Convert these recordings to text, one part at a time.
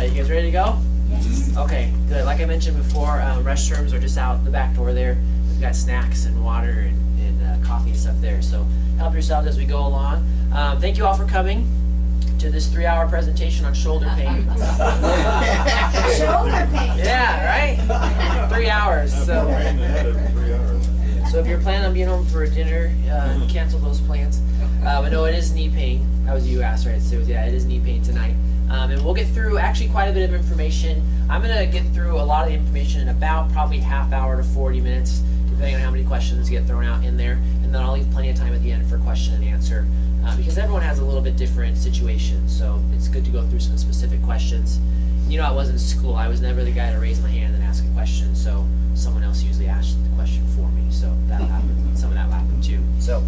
Good. You guys ready to go? Yes. Okay, good. Like I mentioned before, restrooms are just out the back door there. We've got snacks and water and coffee and stuff there. So help yourselves as we go along. Thank you all for coming to this 3-hour presentation on shoulder pain. Shoulder pain. Yeah, right? 3 hours. So if you're planning on being home for dinner, cancel those plans. But no, it is knee pain. That was you asked, right? So yeah, it is knee pain tonight. And we'll get through actually quite a bit of information. I'm going to get through a lot of the information in about probably half hour to 40 minutes, depending on how many questions get thrown out in there. And then I'll leave plenty of time at the end for question and answer, because everyone has a little bit different situation. So it's good to go through some specific questions. You know, I was in school. I was never the guy to raise my hand and ask a question. So someone else usually asked the question for me. So that'll happen. Some of that will happen too. So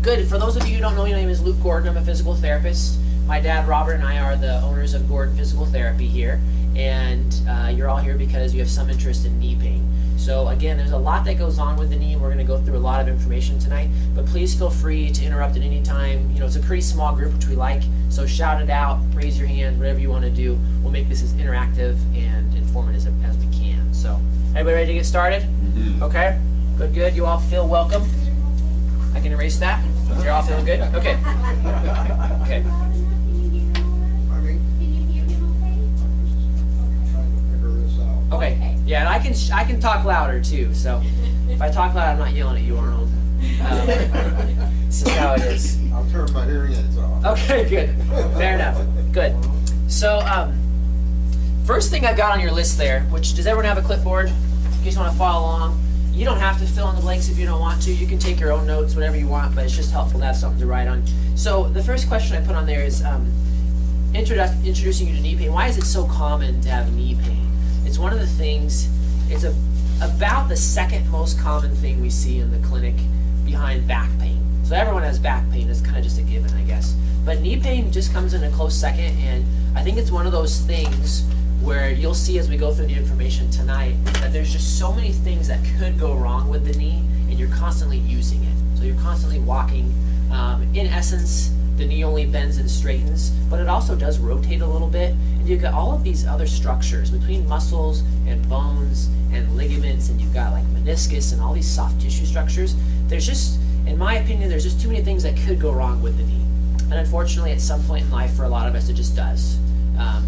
good. For those of you who don't know, my name is Luke Gordon. I'm a physical therapist. My dad, Robert, and I are the owners of Gordon Physical Therapy here, and you're all here because you have some interest in knee pain. So again, there's a lot that goes on with the knee, and we're going to go through a lot of information tonight, but please feel free to interrupt at any time. You know, it's a pretty small group, which we like, so shout it out, raise your hand, whatever you want to do. We'll make this as interactive and informative as we can. So, everybody ready to get started? Mm-hmm. Okay, good. You all feel welcome. I can erase that. You're all feeling good? Okay. Okay. Okay. Yeah, and I can talk louder too. So if I talk loud, I'm not yelling at you, Arnold. This is how it is. I'll turn my hearing aids off. Okay, good. Fair enough. Good. So first thing I've got on your list there, which does everyone have a clipboard? In case you want to follow along. You don't have to fill in the blanks if you don't want to. You can take your own notes, whatever you want, but it's just helpful to have something to write on. So the first question I put on there is introducing you to knee pain. Why is it so common to have knee pain? It's one of the things, it's about the second most common thing we see in the clinic behind back pain. So everyone has back pain, it's kind of just a given, I guess. But knee pain just comes in a close second, and I think it's one of those things where you'll see as we go through the information tonight that there's just so many things that could go wrong with the knee, and you're constantly using it. So you're constantly walking. In essence, the knee only bends and straightens, but it also does rotate a little bit. And you've got all of these other structures between muscles and bones and ligaments, and you've got like meniscus and all these soft tissue structures. There's just, in my opinion, there's just too many things that could go wrong with the knee. And unfortunately, at some point in life, for a lot of us, it just does.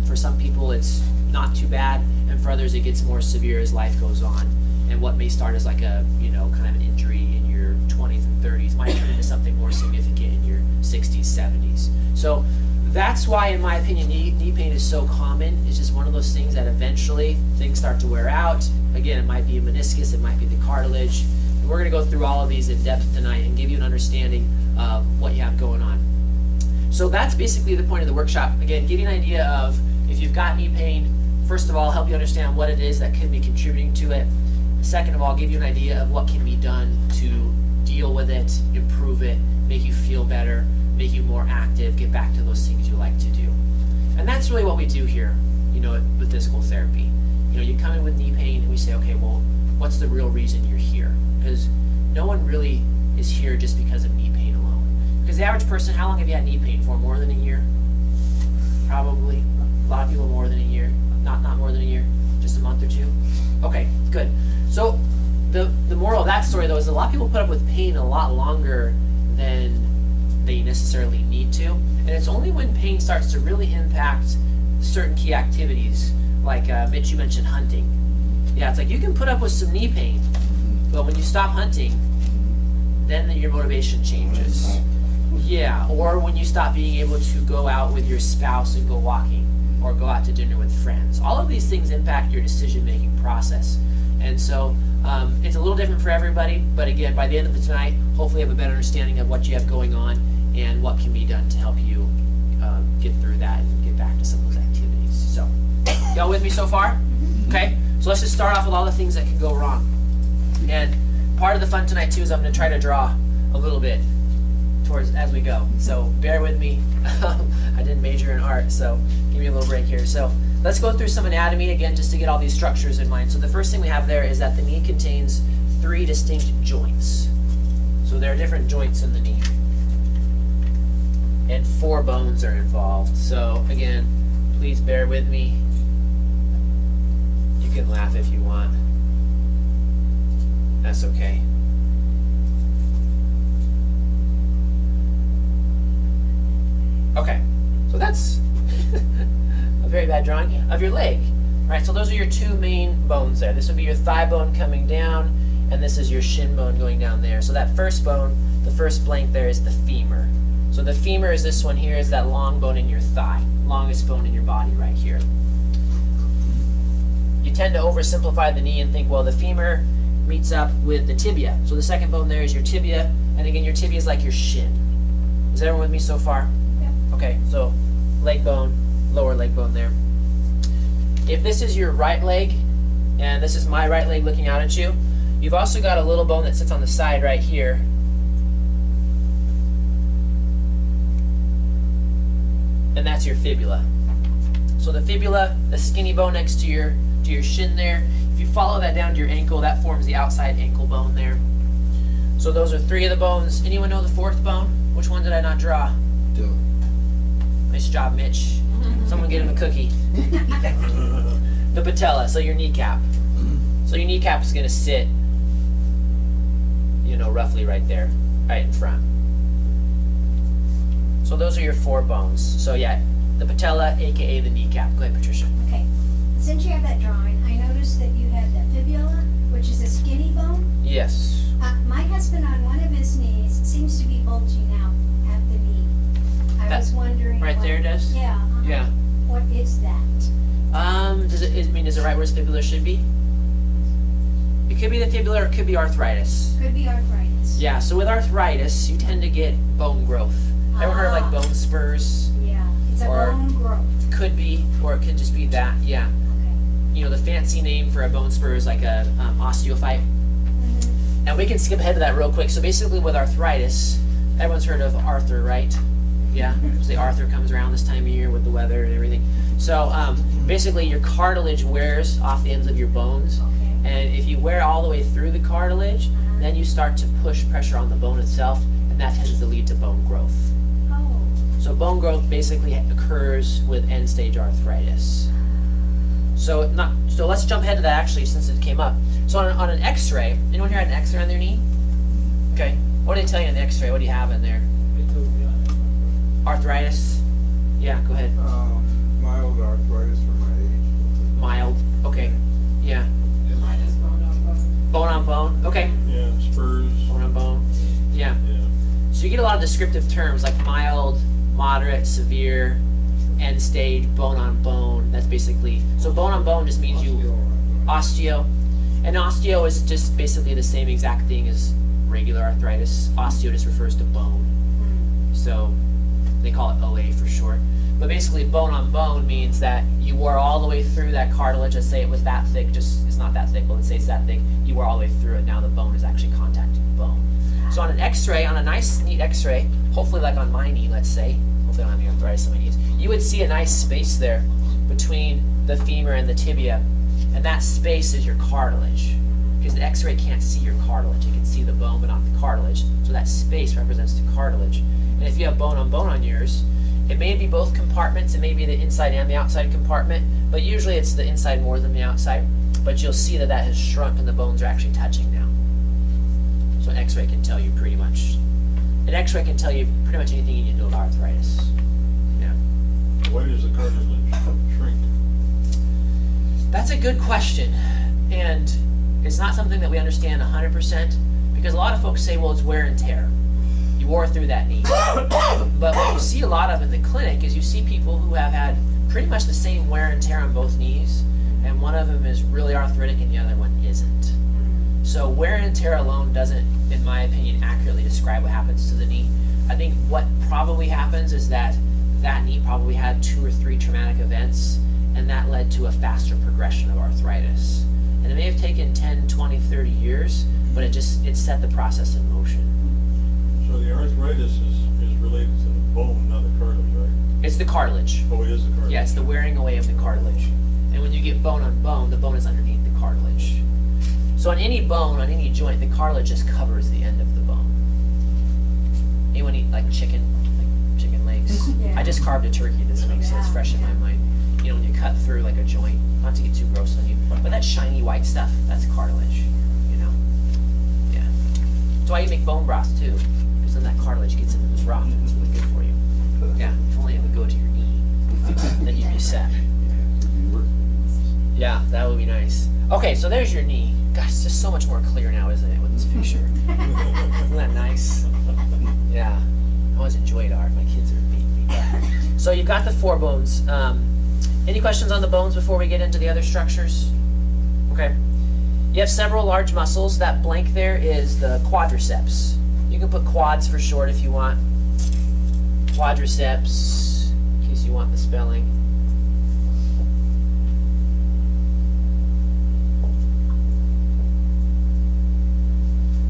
For some people, it's not too bad, and for others, it gets more severe as life goes on. And what may start as like a, kind of an injury in your 20s and 30s might turn into something more significant in your 60s, 70s. So that's why, in my opinion, knee pain is so common. It's just one of those things that eventually things start to wear out. Again, it might be a meniscus, it might be the cartilage. And we're going to go through all of these in depth tonight and give you an understanding of what you have going on. So that's basically the point of the workshop. Again, give you an idea of if you've got knee pain, first of all, help you understand what it is that could be contributing to it. Second of all, give you an idea of what can be done to deal with it, improve it, make you feel better, make you more active, get back to those things you like to do. And that's really what we do here, with physical therapy. You come in with knee pain and we say, okay, well, what's the real reason you're here? Because no one really is here just because of knee pain alone. Because the average person, how long have you had knee pain for? More than a year? Probably. A lot of people more than a year. Not more than a year. Just a month or two. Okay, good. So the moral of that story, though, is a lot of people put up with pain a lot longer than they necessarily need to. And it's only when pain starts to really impact certain key activities, like Mitch, you mentioned hunting. Yeah, it's like you can put up with some knee pain, but when you stop hunting, then your motivation changes. Yeah, or when you stop being able to go out with your spouse and go walking, or go out to dinner with friends. All of these things impact your decision-making process. And so it's a little different for everybody, but again, by the end of tonight, hopefully you have a better understanding of what you have going on and what can be done to help you get through that and get back to some of those activities. So, y'all with me so far? Okay, so let's just start off with all the things that can go wrong. And part of the fun tonight too is I'm going to try to draw a little bit towards as we go. So bear with me. I didn't major in art, so give me a little break here. So let's go through some anatomy again just to get all these structures in mind. So the first thing we have there is that the knee contains 3 distinct joints. So there are different joints in the knee. and 4 bones are involved. So again, please bear with me. You can laugh if you want. That's okay. Okay, so that's a very bad drawing of your leg. All right, so those are your 2 main bones there. This would be your thigh bone coming down, and this is your shin bone going down there. So that first bone, the first blank there is the femur. So the femur is this one here, is that long bone in your thigh, longest bone in your body right here. You tend to oversimplify the knee and think, well, the femur meets up with the tibia. So the second bone there is your tibia, and again, your tibia is like your shin. Is everyone with me so far? Yep. Okay, so leg bone, lower leg bone there. If this is your right leg, and this is my right leg looking out at you, you've also got a little bone that sits on the side right here. And that's your fibula. So the fibula, the skinny bone next to your shin there, if you follow that down to your ankle, that forms the outside ankle bone there. So those are 3 of the bones. Anyone know the 4th bone? Which one did I not draw? Duh. Nice job, Mitch. Someone get him a cookie. The patella, so your kneecap. So your kneecap is going to sit, you know, roughly right there, right in front. So those are your 4 bones. So yeah, the patella, aka the kneecap. Go ahead, Patricia. Okay. Since you have that drawing, I noticed that you have the fibula, which is a skinny bone. Yes. My husband, on one of his knees, seems to be bulging out at the knee. I was wondering. Right there it is? Yeah. Yeah. What is that? Is it right where his fibula should be? It could be the fibula or it could be arthritis. Could be arthritis. Yeah, so with arthritis, you tend to get bone growth. Ever heard of like bone spurs? Yeah, it's a Or- bone growth. Could be, or it could just be that, yeah. Okay. You know, the fancy name for a bone spur is like a osteophyte. Mm-hmm. And we can skip ahead to that real quick. So basically with arthritis, everyone's heard of Arthur, right? Yeah, because the Arthur comes around this time of year with the weather and everything. So basically your cartilage wears off the ends of your bones. Okay. And if you wear all the way through the cartilage, then you start to push pressure on the bone itself, and that tends to lead to bone growth. Oh. So bone growth basically occurs with end-stage arthritis. So let's jump ahead to that actually, since it came up. So on an X-ray, anyone here had an X-ray on their knee? Okay. What did they tell you on the X-ray? What do you have in there? Arthritis? Yeah, go ahead. Mild arthritis for my age. Mild. Okay. Yeah. Bone on bone. Okay. Yeah, spurs. Bone on bone. Yeah. Yeah. So you get a lot of descriptive terms like mild, moderate, severe, end stage, bone on bone. That's basically, so bone on bone just means osteo. And osteo is just basically the same exact thing as regular arthritis. Osteo just refers to bone. So they call it OA for short. But basically bone on bone means that you wore all the way through that cartilage. Let's say it was that thick, just it's not that thick, but let's say it's that thick. You wore all the way through it. Now the bone is actually contacting bone. So on an X-ray, on a nice neat X-ray, hopefully like on my knee, let's say, hopefully I don't have any arthritis on my knees, you would see a nice space there between the femur and the tibia, and that space is your cartilage. Because the X-ray can't see your cartilage. It can see the bone, but not the cartilage. So that space represents the cartilage. And if you have bone on yours, it may be both compartments. It may be the inside and the outside compartment, but usually it's the inside more than the outside. But you'll see that has shrunk and the bones are actually touching now. So an X-ray can tell you pretty much. An X-ray can tell you pretty much anything you need to know about arthritis. Yeah. Why does the cartilage shrink? That's a good question, and it's not something that we understand 100%, because a lot of folks say, well, it's wear and tear. You wore through that knee. But what you see a lot of in the clinic is you see people who have had pretty much the same wear and tear on both knees, and one of them is really arthritic and the other one isn't. So wear and tear alone doesn't, in my opinion, accurately describe what happens to the knee. I think what probably happens is that knee probably had 2 or 3 traumatic events, and that led to a faster progression of arthritis. And it may have taken 10, 20, 30 years, but it set the process in motion. So the arthritis is related to the bone, not the cartilage, right? It's the cartilage. Oh, it is the cartilage. Yeah, it's the wearing away of the cartilage. And when you get bone on bone, the bone is underneath the cartilage. So on any bone, on any joint, the cartilage just covers the end of the bone. Anyone eat like chicken legs? nice. Yeah. I just carved a turkey this week, so it's fresh in my mind. You know, when you cut through like a joint, not to get too gross on you, but that shiny white stuff, that's cartilage, you know? Yeah. That's why you make bone broth too, because then that cartilage gets into the broth and it's really good for you. Yeah, if only it would go to your knee, then you'd be set. Yeah, that would be nice. Okay, so there's your knee. Gosh, it's just so much more clear now, isn't it, with this picture? Isn't that nice? Yeah. I always enjoyed art. My kids are beating me. So you've got the four bones. Any questions on the bones before we get into the other structures? Okay. You have several large muscles. That blank there is the quadriceps. You can put quads for short if you want. Quadriceps, in case you want the spelling.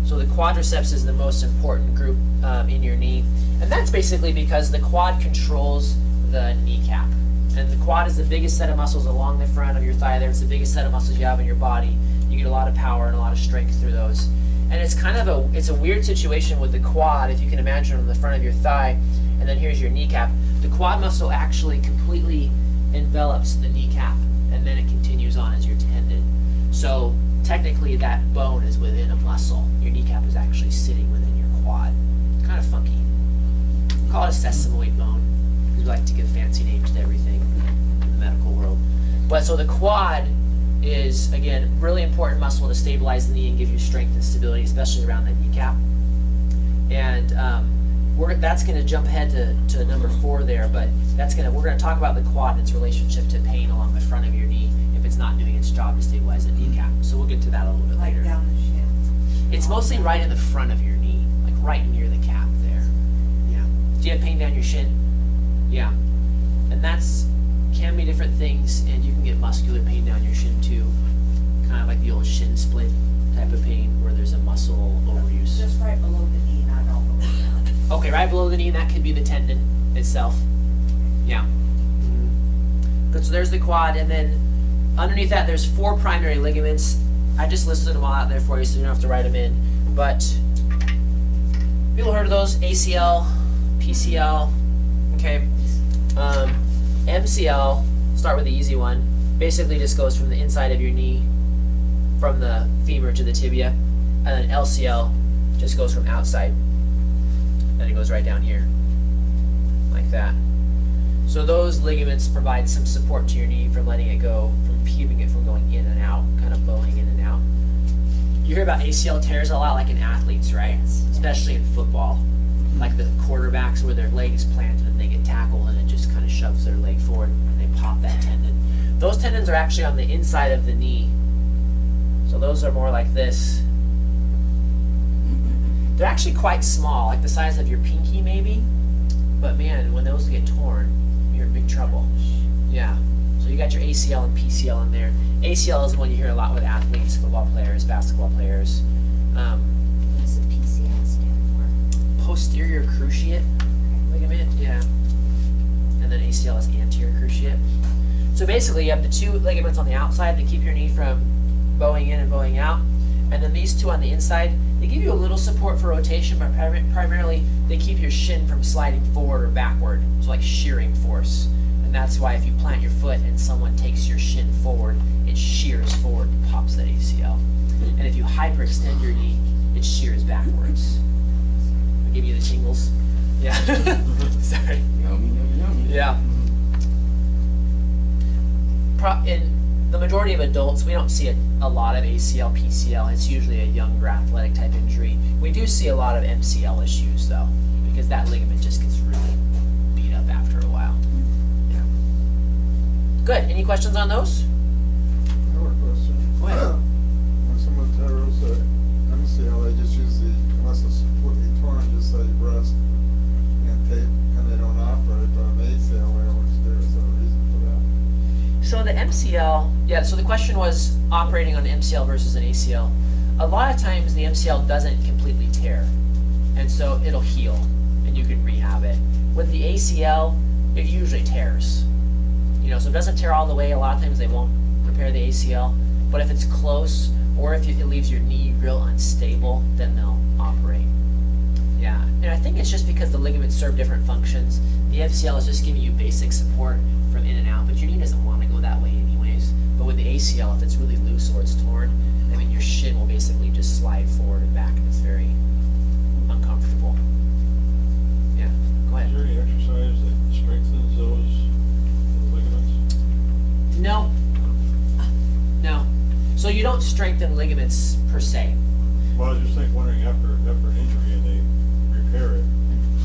So the quadriceps is the most important group in your knee. And that's basically because the quad controls the kneecap. And the quad is the biggest set of muscles along the front of your thigh there. It's the biggest set of muscles you have in your body. You get a lot of power and a lot of strength through those. And it's kind of it's a weird situation with the quad, if you can imagine on the front of your thigh, and then here's your kneecap. The quad muscle actually completely envelops the kneecap, and then it continues on as your tendon. So technically that bone is within a muscle. Your kneecap is actually sitting within your quad. It's kind of funky. Call it a sesamoid bone, because we like to give fancy names to everything in the medical world. But so the quad is, again, really important muscle to stabilize the knee and give you strength and stability, especially around the kneecap. And that's going to jump ahead to number 4 there, but we're going to talk about the quad and its relationship to pain along the front of your knee if it's not doing its job to stabilize the kneecap. So we'll get to that a little bit later. Like down the shin. It's mostly right in the front of your knee, like right near the cap there. Yeah. Do you have pain down your shin? Yeah. And can be different things, and you can get muscular pain down your shin too. Kind of like the old shin split type of pain where there's a muscle overuse. Just right below the knee, not all the way down. Okay, right below the knee, that could be the tendon itself. Yeah. Good, so there's the quad, and then underneath that there's 4 primary ligaments. I just listed them all out there for you so you don't have to write them in. But people heard of those, ACL, PCL, okay. MCL, start with the easy one, basically just goes from the inside of your knee, from the femur to the tibia, and then LCL just goes from outside, and it goes right down here, like that. So those ligaments provide some support to your knee from letting it go, from keeping it from going in and out, kind of bowing in and out. You hear about ACL tears a lot, like in athletes, right? Especially in football. Like the quarterbacks where their leg is planted and they get tackled and it just kind of shoves their leg forward and they pop that tendon. Those tendons are actually on the inside of the knee. So those are more like this. They're actually quite small, like the size of your pinky maybe. But man, when those get torn, you're in big trouble. Yeah. So you got your ACL and PCL in there. ACL is the one you hear a lot with athletes, football players, basketball players. What does the PCL stand for? Posterior cruciate ligament, yeah. And then ACL is anterior cruciate. So basically you have the 2 ligaments on the outside that keep your knee from bowing in and bowing out. And then these 2 on the inside, they give you a little support for rotation, but primarily they keep your shin from sliding forward or backward. So like shearing force. And that's why if you plant your foot and someone takes your shin forward, it shears forward and pops that ACL. And if you hyperextend your knee, it shears backwards. I'll give you the tingles. Yeah. Sorry. Yummy, yummy, yummy. Yeah. In the majority of adults, we don't see a lot of ACL, PCL. It's usually a younger athletic type injury. We do see a lot of MCL issues though, because that ligament just gets really beat up after a while. Yeah. Good. Any questions on those? I have a question. Go ahead. When someone tears a MCL, they just use unless it's completely torn, just say breast and tape, and they don't operate, but an ACL, they always do. Is there a reason for that? So the MCL, yeah, so the question was operating on an MCL versus an ACL. A lot of times the MCL doesn't completely tear, and so it'll heal, and you can rehab it. With the ACL, it usually tears. You know, so it doesn't tear all the way. A lot of times they won't repair the ACL, but if it's close, or if it leaves your knee real unstable, then they'll operate. Yeah, and I think it's just because the ligaments serve different functions. The FCL is just giving you basic support from in and out, but your knee doesn't want to go that way anyways. But with the ACL, if it's really loose or it's torn, I mean, your shin will basically just slide forward and back, and it's very uncomfortable. Yeah, go Is ahead. there any exercise that strengthens those ligaments? No. No. So you don't strengthen ligaments per se. Well, I was just wondering, after an injury and they repair it,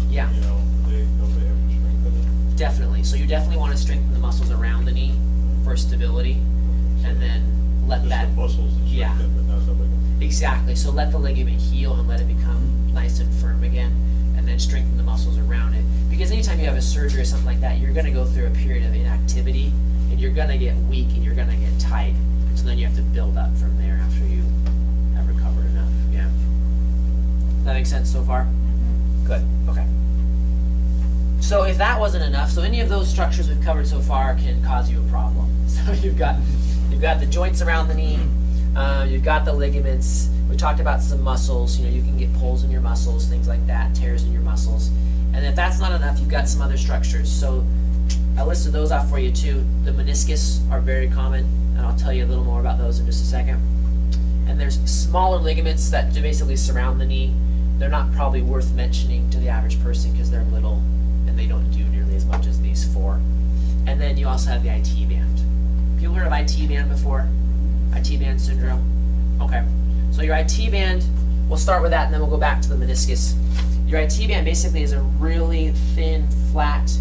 Yeah, you know, don't they have to strengthen it? definitely. So you definitely want to strengthen the muscles around the knee for stability, and then let Just that the muscles that yeah. strengthen, but not the ligament. exactly. So let the ligament heal and let it become nice and firm again, and then strengthen the muscles around it. Because anytime you have a surgery or something like that, you're going to go through a period of inactivity, and you're going to get weak and you're going to get tight. So then you have to build up from there after you have recovered enough. Yeah. That makes sense so far? Good. Okay. So if that wasn't enough, so any of those structures we've covered so far can cause you a problem. So you've got the joints around the knee, you've got the ligaments. We talked about some muscles. You know, you can get pulls in your muscles, things like that, tears in your muscles. And if that's not enough, you've got some other structures. So I listed those off for you too. The meniscus are very common, and I'll tell you a little more about those in just a second. And there's smaller ligaments that basically surround the knee. They're not probably worth mentioning to the average person because they're little and they don't do nearly as much as these four. And then you also have the IT band. People heard of IT band before? IT band syndrome? Okay. So your IT band, we'll start with that and then we'll go back to the meniscus. Your IT band basically is a really thin, flat,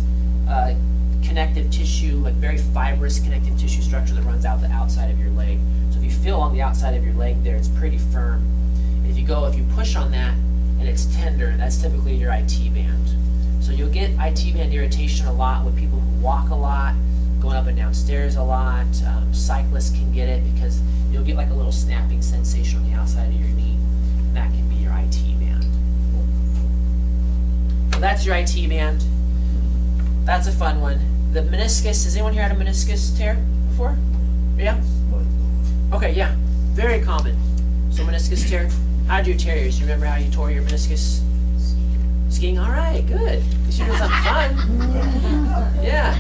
connective tissue, like very fibrous connective tissue structure that runs out the outside of your leg. So if you feel on the outside of your leg there, it's pretty firm. If you push on that and it's tender, that's typically your IT band. So you'll get IT band irritation a lot with people who walk a lot, going up and down stairs a lot. Cyclists can get it because you'll get like a little snapping sensation on the outside of your knee, and that can be your IT band. So that's your IT band. That's a fun one. The meniscus, has anyone here had a meniscus tear before? Yeah? Okay, yeah. Very common. So meniscus tear. How did you tear yours? Do you remember how you tore your meniscus? Skiing? All right, good. Because you're doing something fun. Yeah.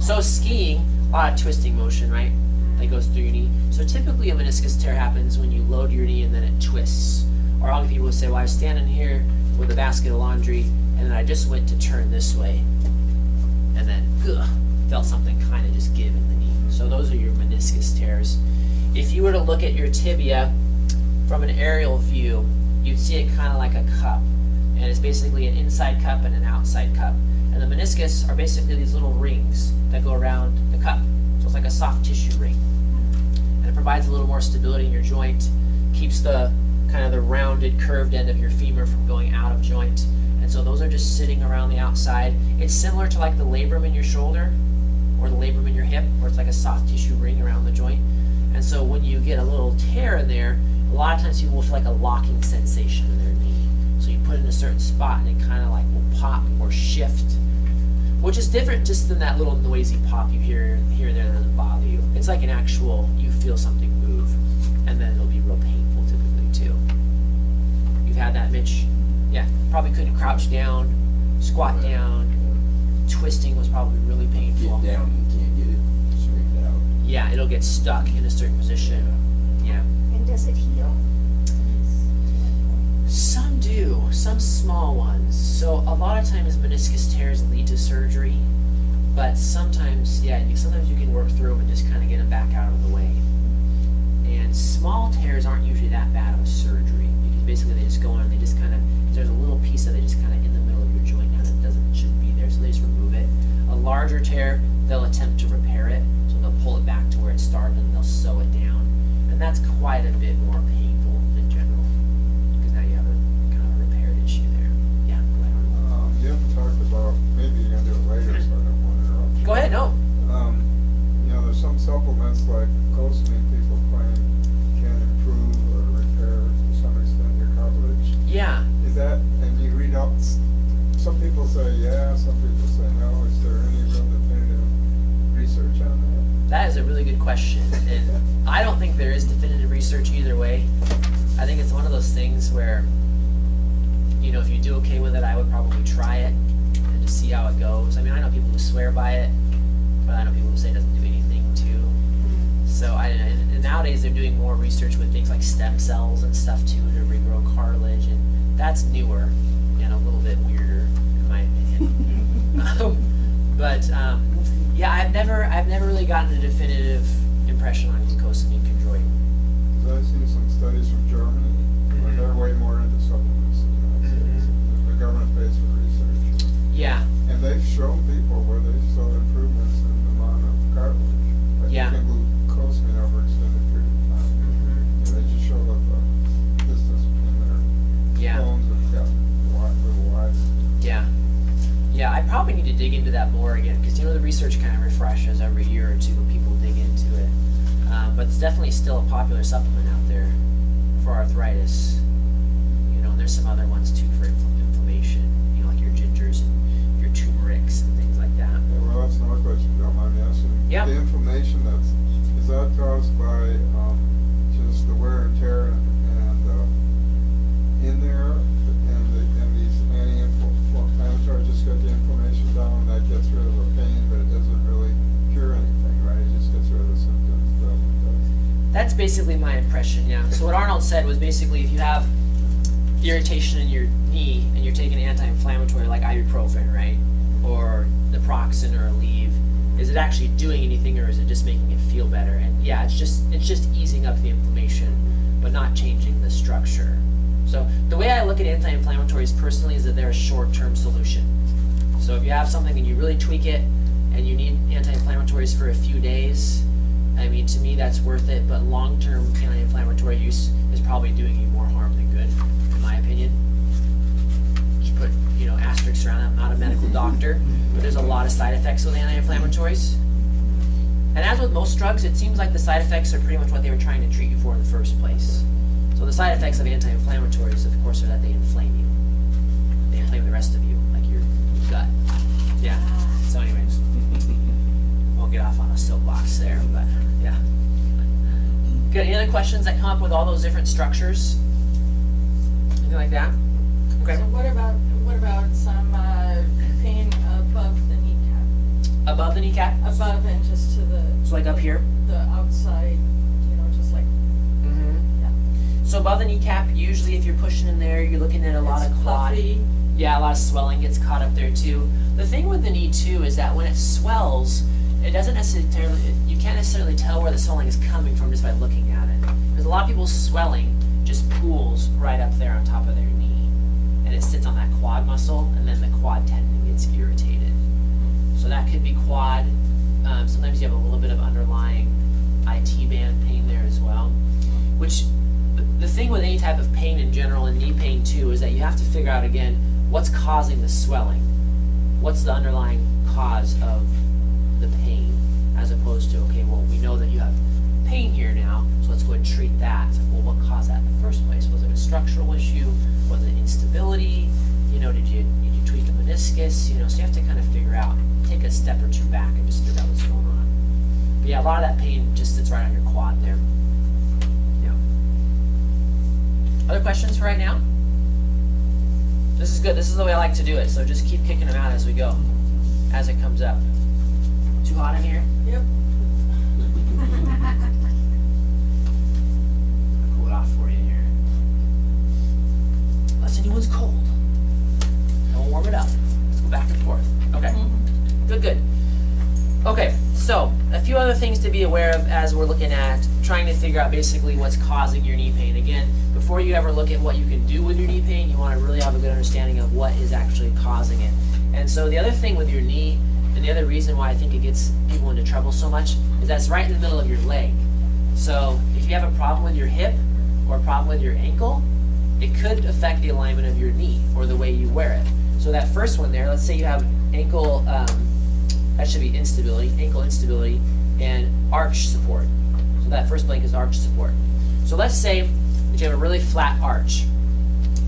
So skiing, a lot of twisting motion, right? That goes through your knee. So typically a meniscus tear happens when you load your knee and then it twists. Or I'll get people who say, well, I was standing here with a basket of laundry and then I just went to turn this way. And then, felt something kind of just give in the knee. So those are your meniscus tears. If you were to look at your tibia from an aerial view, you'd see it kind of like a cup. And it's basically an inside cup and an outside cup. And the meniscus are basically these little rings that go around the cup. So it's like a soft tissue ring. And it provides a little more stability in your joint, keeps the kind of the rounded, curved end of your femur from going out of joint. And so those are just sitting around the outside. It's similar to like the labrum in your shoulder or the labrum in your hip, where it's like a soft tissue ring around the joint. And so when you get a little tear in there, a lot of times people will feel like a locking sensation in their knee. So you put it in a certain spot and it kind of like will pop or shift, which is different just than that little noisy pop you hear here and there that doesn't bother you. It's like an actual, you feel something move, and then it'll be real painful typically too. You've had that, Mitch? Yeah, probably couldn't crouch down, squat down. Twisting was probably really painful. Get down and you can't get it straightened out. Yeah, it'll get stuck in a certain position. Yeah. And does it heal? Some do, some small ones. So a lot of times meniscus tears lead to surgery, but sometimes, yeah, sometimes you can work through them and just kind of get them back out of the way. And small tears aren't usually that bad of a surgery because basically they just go in and they just kind of, there's a little piece of it just kind of in the middle of your joint now that shouldn't be there, so they just remove it. A larger tear, they'll attempt to repair it, so they'll pull it back to where it started and they'll sew it down. And that's quite a bit more painful in general because now you have a kind of a repaired issue there. Yeah, go ahead, Arnold. You haven't talked about, maybe you're gonna do it later, so I don't want to interrupt. Go ahead, no. You know, there's some supplements like cosamine people claim can improve or repair to some extent your cartilage. Yeah. Is that, and you read up, some people say yeah, some people say no. Is there any real definitive research on that? That is a really good question, and I don't think there is definitive research either way. I think it's one of those things where you know, if you do okay with it, I would probably try it and just see how it goes. I mean, I know people who swear by it, but I know people who say it doesn't do anything too. So and nowadays they're doing more research with things like stem cells and stuff too to regrow cartilage, and that's newer and a little bit weirder in my opinion. But yeah, I've never really gotten a definitive impression on glucosamine chondroitin. Because I've seen some studies from Germany, where they're way more into supplements than the United States. The government pays for research. Yeah. And they've shown people where they saw improvements in the amount of cartilage. By Yeah. taking glucosamine over an extended period of time. And they just showed up the distance in their Yeah. bones have got a little wide. Yeah. Yeah, I probably need to dig into that more again, because you know the research kind of refreshes every year or two when people dig into it. But it's definitely still a popular supplement out there for arthritis. You know, and there's some other ones too for inflammation. You know, like your gingers and your turmerics and things like that. Yeah, well, that's another question, if you don't mind me asking. Yeah. The inflammation is that caused by just the wear and tear and in there, and these anti-inflammatory just get the inflammation down, and that gets rid of the pain, but it doesn't really cure anything, right? It just gets rid of the symptoms, doesn't it? That's basically my impression, yeah. So what Arnold said was basically if you have irritation in your knee and you're taking anti-inflammatory like ibuprofen, right? Or naproxen or Aleve, is it actually doing anything, or is it just making it feel better? And yeah, it's just easing up the inflammation, but not changing the structure. So the way I look at anti-inflammatories personally is that they're a short-term solution. So if you have something and you really tweak it and you need anti-inflammatories for a few days, I mean, to me that's worth it, but long-term anti-inflammatory use is probably doing you more harm than good, in my opinion. Just put, you know, asterisks around that. I'm not a medical doctor, but there's a lot of side effects with anti-inflammatories. And as with most drugs, it seems like the side effects are pretty much what they were trying to treat you for in the first place. So the side effects of anti-inflammatories, of course, are that they inflame you. They inflame the rest of you, like your gut. Yeah. So anyways, won't get off on a soapbox there, but yeah. Good. Any other questions that come up with all those different structures? Anything like that? Okay. So what about some pain above the kneecap? Above the kneecap? Above and just to the. So like up here? The outside, you know, just like. Mm-hmm. Yeah. So above the kneecap, usually if you're pushing in there, you're looking at a lot It's of quad. puffy. Yeah, a lot of swelling gets caught up there too. The thing with the knee too is that when it swells, it doesn't necessarily, you can't necessarily tell where the swelling is coming from just by looking at it. Because a lot of people's swelling just pools right up there on top of their knee. And it sits on that quad muscle, and then the quad tendon gets irritated. So that could be quad. Sometimes you have a little bit of underlying IT band pain there as well. Which, the thing with any type of pain in general, and knee pain too, is that you have to figure out again, what's causing the swelling? What's the underlying cause of the pain? As opposed to, okay, well, we know that you have pain here now, so let's go ahead and treat that. It's like, well, what caused that in the first place? Was it a structural issue? Was it instability? You know, did you tweak the meniscus? You know, so you have to kind of figure out, take a step or two back and just figure out what's going on. But yeah, a lot of that pain just sits right on your quad there. Yeah. Other questions for right now? This is good. This is the way I like to do it. So just keep kicking them out as we go, as it comes up. Too hot in here? Yep. I'll cool it off for you here. Unless anyone's cold. And we'll warm it up. Let's go back and forth. Okay. Good, good. Okay, so a few other things to be aware of as we're looking at trying to figure out basically what's causing your knee pain. Again, before you ever look at what you can do with your knee pain, you want to really have a good understanding of what is actually causing it. And so the other thing with your knee, and the other reason why I think it gets people into trouble so much, is that's right in the middle of your leg. So if you have a problem with your hip or a problem with your ankle, it could affect the alignment of your knee or the way you wear it. So that first one there, let's say you have ankle, that should be instability, ankle instability, and arch support. So that first blank is arch support. So let's say that you have a really flat arch.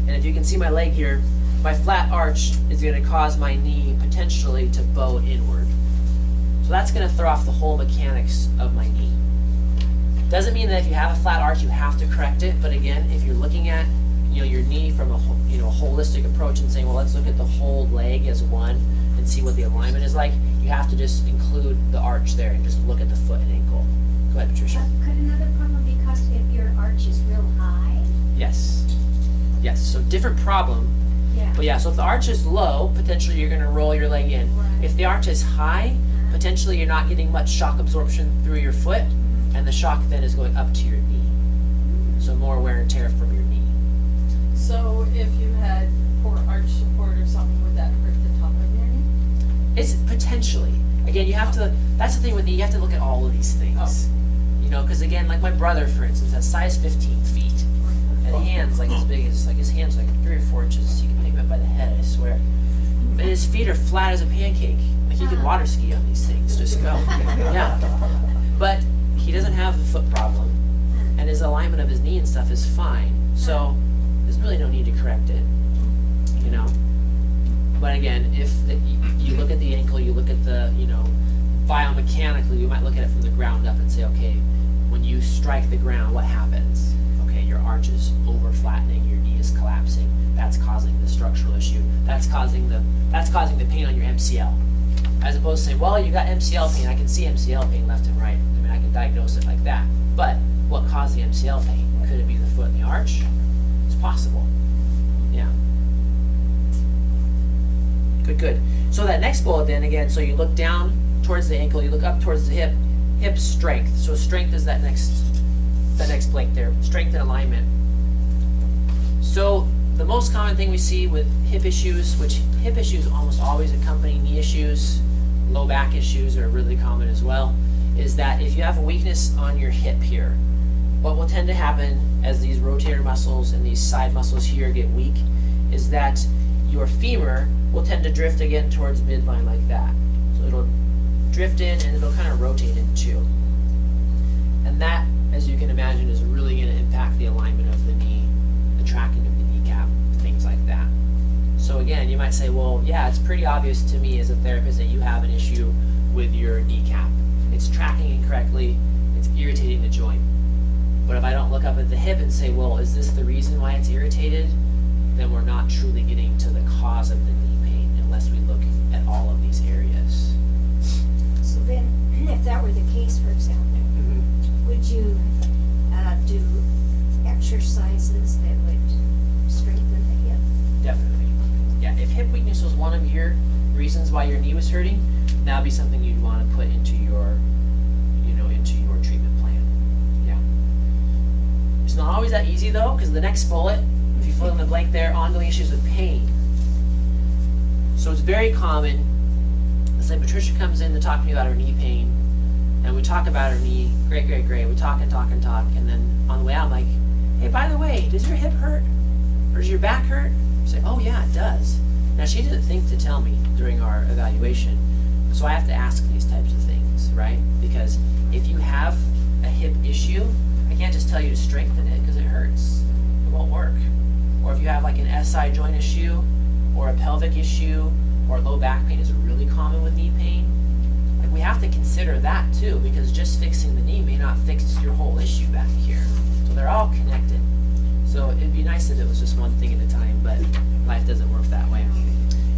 And if you can see my leg here, my flat arch is going to cause my knee potentially to bow inward. So that's going to throw off the whole mechanics of my knee. Doesn't mean that if you have a flat arch you have to correct it, but again, if you're looking at, your knee from a holistic approach and saying, well, let's look at the whole leg as one and see what the alignment is like, you have to just include the arch there and just look at the foot and ankle. Go ahead, Patricia. Could another problem be caused if your arch is real high? Yes. Yes, so different problem. Yeah. But yeah, so if the arch is low, potentially you're gonna roll your leg in. Right. If the arch is high, potentially you're not getting much shock absorption through your foot, and the shock then is going up to your knee. So more wear and tear from your knee. So if you had poor arch support or something, would that hurt the top of your knee? It's potentially. Again, you have to, that's the thing with knee, you have to look at all of these things. Because again, like my brother, for instance, has size 15 feet. And hands like as big as, like his hands like 3 or 4 inches. You can pick him up by the head, I swear. But his feet are flat as a pancake. Like he can water ski on these things, just go. Yeah. But he doesn't have the foot problem. And his alignment of his knee and stuff is fine. So there's really no need to correct it. But again, if you look at the ankle, you look at the, biomechanically, you might look at it from the ground up and say, okay, when you strike the ground, what happens? Okay, your arch is over flattening, your knee is collapsing. That's causing the structural issue. That's causing the pain on your MCL. As opposed to saying, well, you got MCL pain. I can see MCL pain left and right. I mean, I can diagnose it like that. But what caused the MCL pain? Could it be the foot and the arch? It's possible. Yeah. Good. So that next bullet then, again, so you look down towards the ankle, you look up towards the hip strength. So strength is that next blank there, strength and alignment. So the most common thing we see with hip issues, which hip issues almost always accompany knee issues, low back issues are really common as well, is that if you have a weakness on your hip here, what will tend to happen as these rotator muscles and these side muscles here get weak is that your femur will tend to drift again towards midline like that. So it'll drift in and it'll kind of rotate in too. And that, as you can imagine, is really going to impact the alignment of the knee, the tracking of the kneecap, things like that. So again, you might say, well, yeah, it's pretty obvious to me as a therapist that you have an issue with your kneecap. It's tracking incorrectly, it's irritating the joint. But if I don't look up at the hip and say, well, is this the reason why it's irritated? Then we're not truly getting to the cause of the knee pain unless we look at all of these areas. So then, if that were the case, for example, would you do exercises that would strengthen the hip? Definitely. Yeah, if hip weakness was one of your reasons why your knee was hurting, that would be something you'd want to put into your, into your treatment plan. Yeah. It's not always that easy though, because the next bullet, if you fill in the blank there, ongoing issues with pain. So it's very common. Let's say Patricia comes in to talk to me about her knee pain, and we talk about her knee, great. We talk, and then on the way out I'm like, hey, by the way, does your hip hurt? Or does your back hurt? I say, oh yeah, it does. Now she didn't think to tell me during our evaluation, so I have to ask these types of things, right? Because if you have a hip issue, I can't just tell you to strengthen it because it hurts. It won't work. Or if you have like an SI joint issue, or a pelvic issue, or low back pain is really common with knee pain, like we have to consider that too, because just fixing the knee may not fix your whole issue back here. So they're all connected. So it'd be nice if it was just one thing at a time, but life doesn't work that way.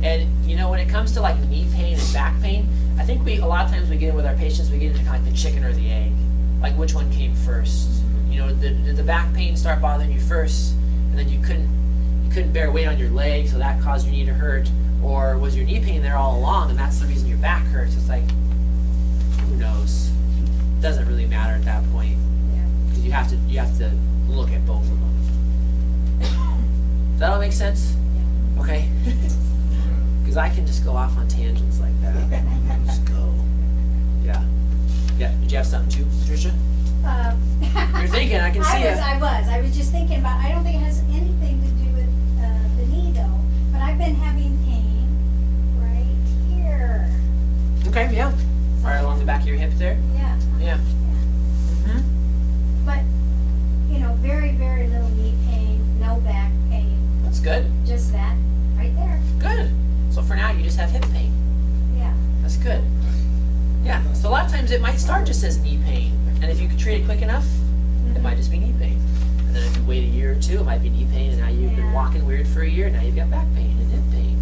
And when it comes to like knee pain and back pain, I think a lot of times we get in with our patients, we get into kind of like the chicken or the egg. Like which one came first? Did the back pain start bothering you first, and then you couldn't bear weight on your leg, so that caused your knee to hurt? Or was your knee pain there all along, and that's the reason your back hurts? It's like, who knows? It doesn't really matter at that point, because you have to look at both of them. Does that all make sense? Yeah. Okay. Because I can just go off on tangents like that. Just go. Yeah. Did you have something too, Patricia? You're thinking. I can see it. I was just thinking about. I don't think it has anything to do with the knee though. But I've been having pain right here. Okay. Yeah. Right along the back of your hip there. Yeah. Yeah. But very, very little knee pain, no back pain. That's good. Just that right there. Good. So for now, you just have hip pain. Yeah. That's good. Yeah. So a lot of times it might start just as knee pain, and if you could treat it quick enough, it might just be knee pain. And then if you wait a year or two, it might be knee pain, and now you've been Yeah. walking weird for a year, now you've got back pain and hip pain.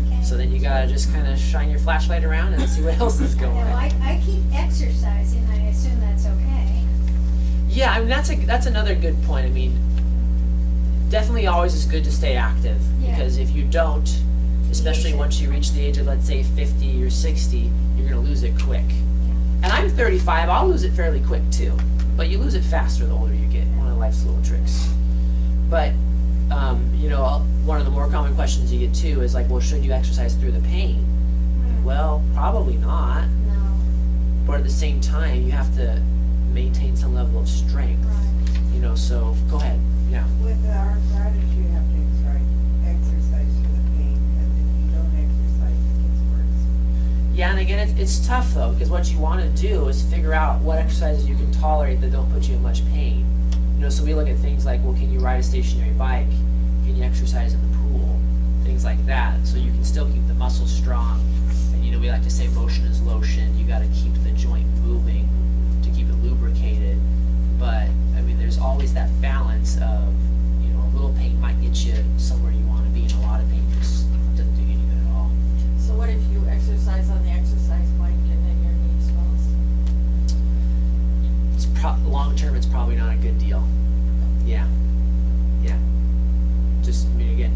Okay. So then you gotta just kind of shine your flashlight around and see what else is going Well, on. I keep exercising, I assume that's okay. Yeah, I mean, that's another good point. I mean, definitely always is good to stay active, Yeah. because if you don't, especially once you reach the age of, let's say, 50 or 60, you're gonna lose it quick. And I'm 35, I'll lose it fairly quick too. But you lose it faster the older you get, one of life's little tricks. But, you know, one of the more common questions you get too is like, well, should you exercise through the pain? Well, probably not. No, But at the same time, you have to maintain some level of strength. right. You know, so go ahead. Yeah. With the arthritis, you have to exercise for the pain, because if you don't exercise, it gets worse. Yeah, and again, it's tough though, because what you want to do is figure out what exercises you can tolerate that don't put you in much pain. You know, so we look at things like, well, can you ride a stationary bike? Can you exercise in the pool? Things like that, so you can still keep the muscles strong. And you know, we like to say motion is lotion. You got to keep the joint moving to keep it lubricated. But I mean, there's always that balance of, you know, a little pain might get you somewhere you want to be, and a lot of pain just doesn't do you any good at all. So what if you exercise on the exercise bike and then your knee swells? Long term, it's probably not a good deal. Yeah. Just, I mean, again,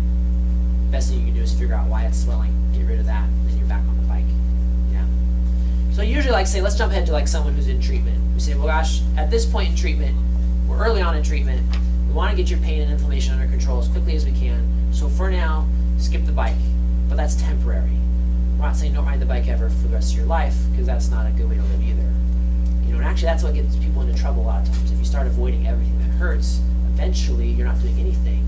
best thing you can do is figure out why it's swelling, get rid of that, and then you're back on the bike. Yeah. So usually, like, say, let's jump ahead to like someone who's in treatment. We say, well, gosh, at this point in treatment, we're early on in treatment. We want to get your pain and inflammation under control as quickly as we can. So for now, skip the bike, but that's temporary. We're not saying don't ride the bike ever for the rest of your life, because that's not a good way to live either. You know, and actually that's what gets people into trouble a lot of times. If you start avoiding everything that hurts, eventually you're not doing anything.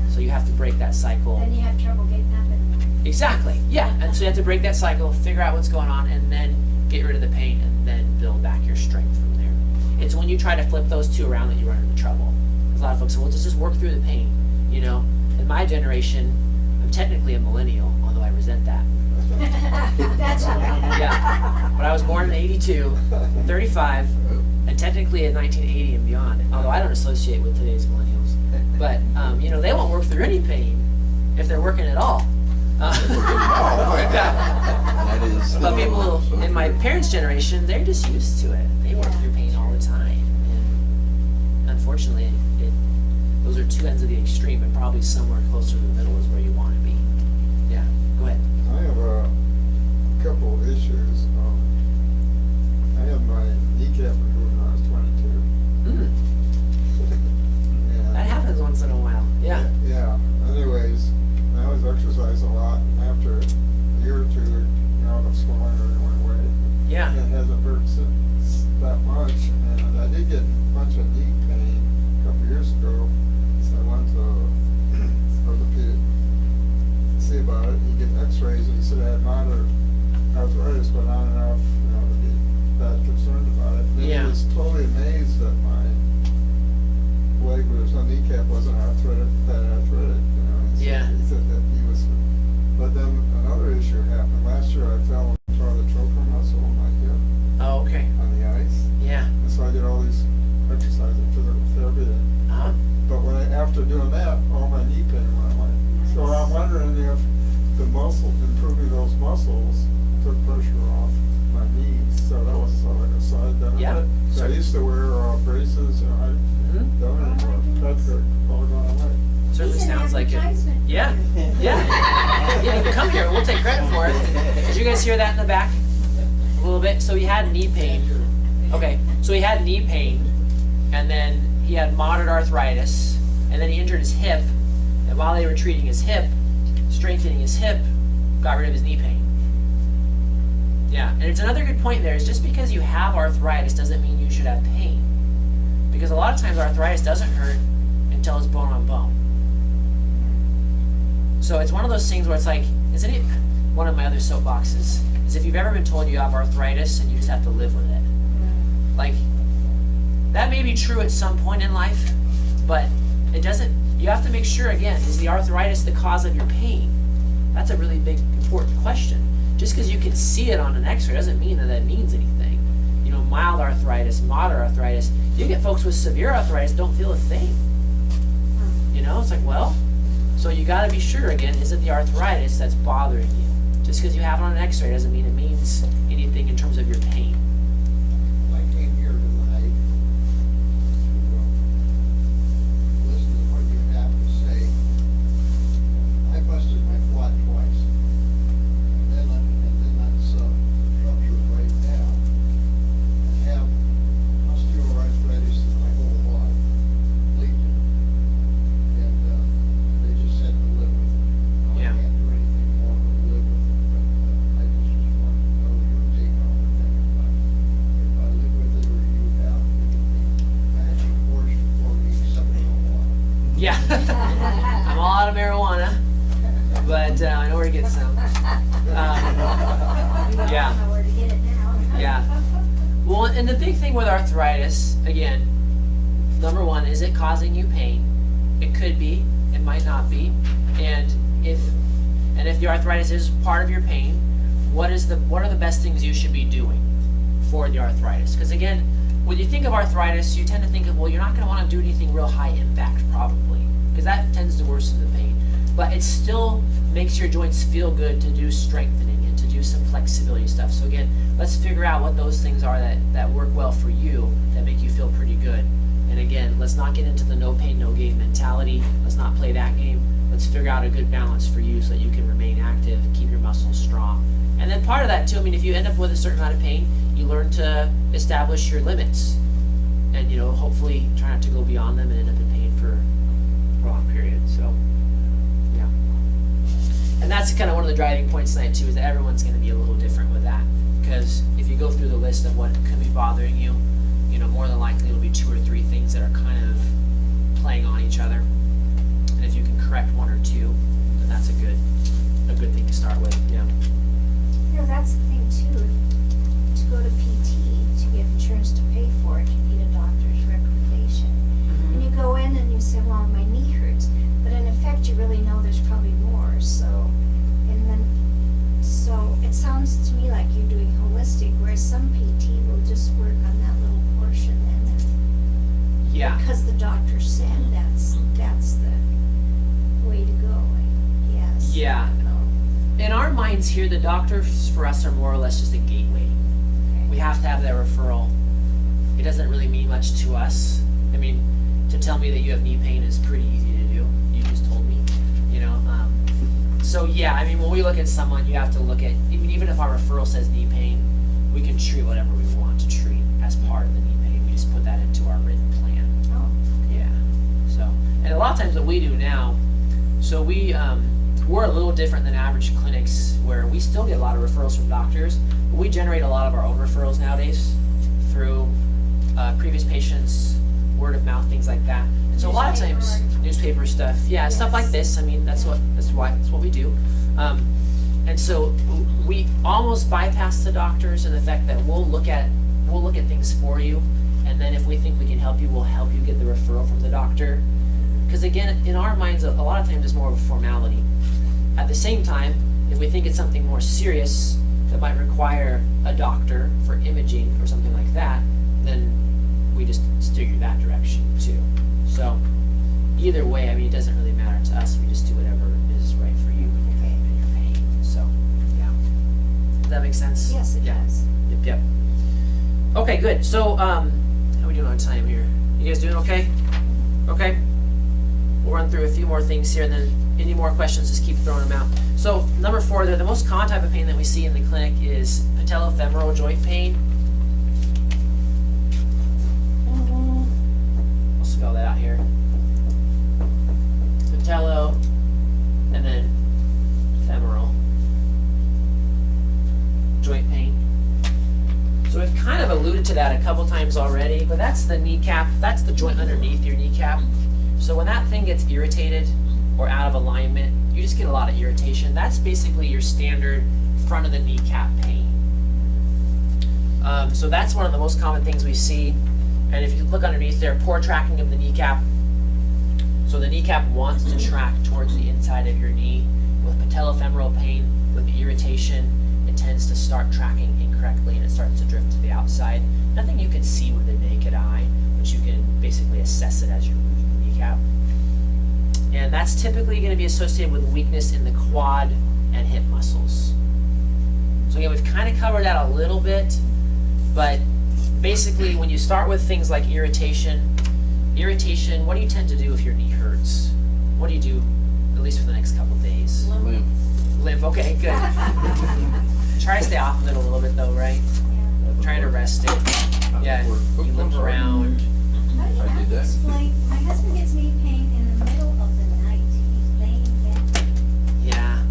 So you have to break that cycle. Then you have trouble getting up and. Exactly, yeah. And so you have to break that cycle, figure out what's going on, and then get rid of the pain, and then build back your strength from there. It's when you try to flip those two around that you run into trouble. Because a lot of folks say, well, just work through the pain. You know, in my generation, I'm technically a millennial, although I resent that. That's okay. Yeah, but I was born in 82, 35, and technically in 1980 and beyond, although I don't associate with today's millennials. But, you know, they won't work through any pain if they're working at all. That is. But people in my parents' generation, they're just used to it. They work through pain all the time. And unfortunately, those are two ends of the extreme, and probably somewhere closer to the middle is where you want to be. Yeah, go ahead. I have a couple issues. I had my kneecap removed when I was 22. And That happens once in a while. Yeah. Yeah. Anyways, I always exercise a lot, and after a year or two, you know, the swelling really went away. Yeah. It hasn't hurt since that much, and I did get a bunch of knee pain a couple years ago. So I went to orthopedic to see about it. He did X-rays, and he said I had moderate arthritis, but not enough, you know, to be that concerned about it. And then Yeah. he was totally amazed that my leg, where there's no kneecap, wasn't arthritic, that arthritic, you know. Yeah. He said that he was, but then another issue happened. Last year I fell and tore the trocar muscle in my hip Oh, okay. on the ice. Yeah. And so I did all these exercises, physical therapy. Uh-huh. But after doing that, all my knee pain went away. So I'm wondering if the improving those muscles took pressure off my knees. So that was sort of like a side benefit. Yeah. So I used to wear braces, you know, I Mhm. don't anymore. That's all gone away. Certainly He's an sounds like it. advertisement for Yeah. you. Yeah. Yeah, you can come here. We'll take credit for it. Did you guys hear that in the back? A little bit. So he had knee pain. Okay. So he had knee pain, and then he had moderate arthritis, and then he injured his hip. And while they were treating his hip, strengthening his hip, got rid of his knee pain. Yeah. And it's another good point there. Is just because you have arthritis doesn't mean you should have pain. Because a lot of times arthritis doesn't hurt until it's bone on bone. So it's one of those things where it's like, isn't it? One of my other soapboxes is if you've ever been told you have arthritis and you just have to live with it. Like, that may be true at some point in life, but it doesn't, you have to make sure, again, is the arthritis the cause of your pain? That's a really big, important question. Just because you can see it on an x-ray doesn't mean that that means anything. You know, mild arthritis, moderate arthritis, you get folks with severe arthritis don't feel a thing. know, it's like, well, so you got to be sure again, is it the arthritis that's bothering you? Just because you have it on an x-ray doesn't mean it means anything in terms of your pain. I came here tonight to listen to what you have to say. I busted my quad twice, and then that's ruptured right now. I have osteoarthritis in my whole body, legion, and they just said to live with it. Now, Yeah. I can't do anything more than live with it, but I just want to know your take on the thing. If I live with it or you have anything, magic portion for me except marijuana. Yeah. I'm all out of marijuana, but I know where to get some. Yeah. I don't know where to get it now. Yeah. Well, and the big thing with arthritis, again, number one, is it causing you pain? It could be, it might not be. And if the arthritis is part of your pain, what are the best things you should be doing for the arthritis? Because again, when you think of arthritis, you tend to think of, well, you're not going to want to do anything real high impact probably, because that tends to worsen the pain. But it still makes your joints feel good to do strengthening and to do some flexibility stuff. So again, let's figure out what those things are that work well for you, that make you feel pretty good. And again, let's not get into the no pain, no gain mentality. Let's not play that game. Let's figure out a good balance for you so that you can remain active, keep your muscles strong. And then part of that too, I mean, if you end up with a certain amount of pain, you learn to establish your limits. And, you know, hopefully try not to go beyond them and end up in pain for a long period. So, yeah. And that's kind of one of the driving points tonight too, is that everyone's going to be a little different with that. Because if you go through the list of what could be bothering you, you know, more than likely it'll be 2 or 3 things that are kind of playing on each other. And if you can correct 1 or 2, then that's a good thing to start with. Yeah. You know, that's the thing too. To go to PT, to get insurance to pay for it, you need a doctor's recommendation. And you go in and you say, well, my knee hurts. But in effect, you really know there's probably more. So it sounds to me like you're doing holistic, whereas some PT will just work on that little portion and Yeah. because the doctor said that's the way to go, I guess. Yeah. In our minds here, the doctors for us are more or less just a gateway. We have to have that referral. It doesn't really mean much to us. I mean, to tell me that you have knee pain is pretty easy to do. You just told me, you know. So yeah, I mean, when we look at someone, you have to look at, even if our referral says knee pain, we can treat whatever we want to treat as part of the knee pain. We just put that into our written plan. Oh, Yeah. So, and a lot of times what we do now, so we're a little different than average clinics where we still get a lot of referrals from doctors, but we generate a lot of our own referrals nowadays through previous patients, word of mouth, things like that. And so a lot of times, newspaper stuff, yeah, stuff like this. I mean, that's what we do. And so we almost bypass the doctors in the fact that we'll look at things for you, and then if we think we can help you, we'll help you get the referral from the doctor. Because again, in our minds, a lot of times it's more of a formality. At the same time, if we think it's something more serious that might require a doctor for imaging or something like that, then we just steer you that direction too. So either way, I mean, it doesn't really matter to us. We just do whatever is right for you and your pain. So yeah, does that make sense? yes, it Yeah. does. Yep. Okay, good. So how are we doing on time here? You guys doing okay? Okay. We'll run through a few more things here, and then any more questions, just keep throwing them out. So number 4, the most common type of pain that we see in the clinic is patellofemoral joint pain. I'll spell that out here. Patello, and then femoral joint pain. So we've kind of alluded to that a couple times already, but that's the kneecap. That's the joint underneath your kneecap. So when that thing gets irritated or out of alignment, you just get a lot of irritation. That's basically your standard front of the kneecap pain. So that's one of the most common things we see. And if you look underneath there, poor tracking of the kneecap. So the kneecap wants to track towards the inside of your knee. With patellofemoral pain, with the irritation, it tends to start tracking incorrectly and it starts to drift to the outside. Nothing you can see with the naked eye, but you can basically assess it as you're moving the kneecap. that's typically going to be associated with weakness in the quad and hip muscles. So again, we've kind of covered that a little bit, but basically when you start with things like irritation, what do you tend to do if your knee hurts? What do you do, at least for the next couple days? Limp. Limp, okay, good. Try to stay off of it a little bit though, right? Try to rest it. Yeah, you limp around. How do you I did that. explain, my husband gets knee pain in the middle of the night. He's laying down. Yeah.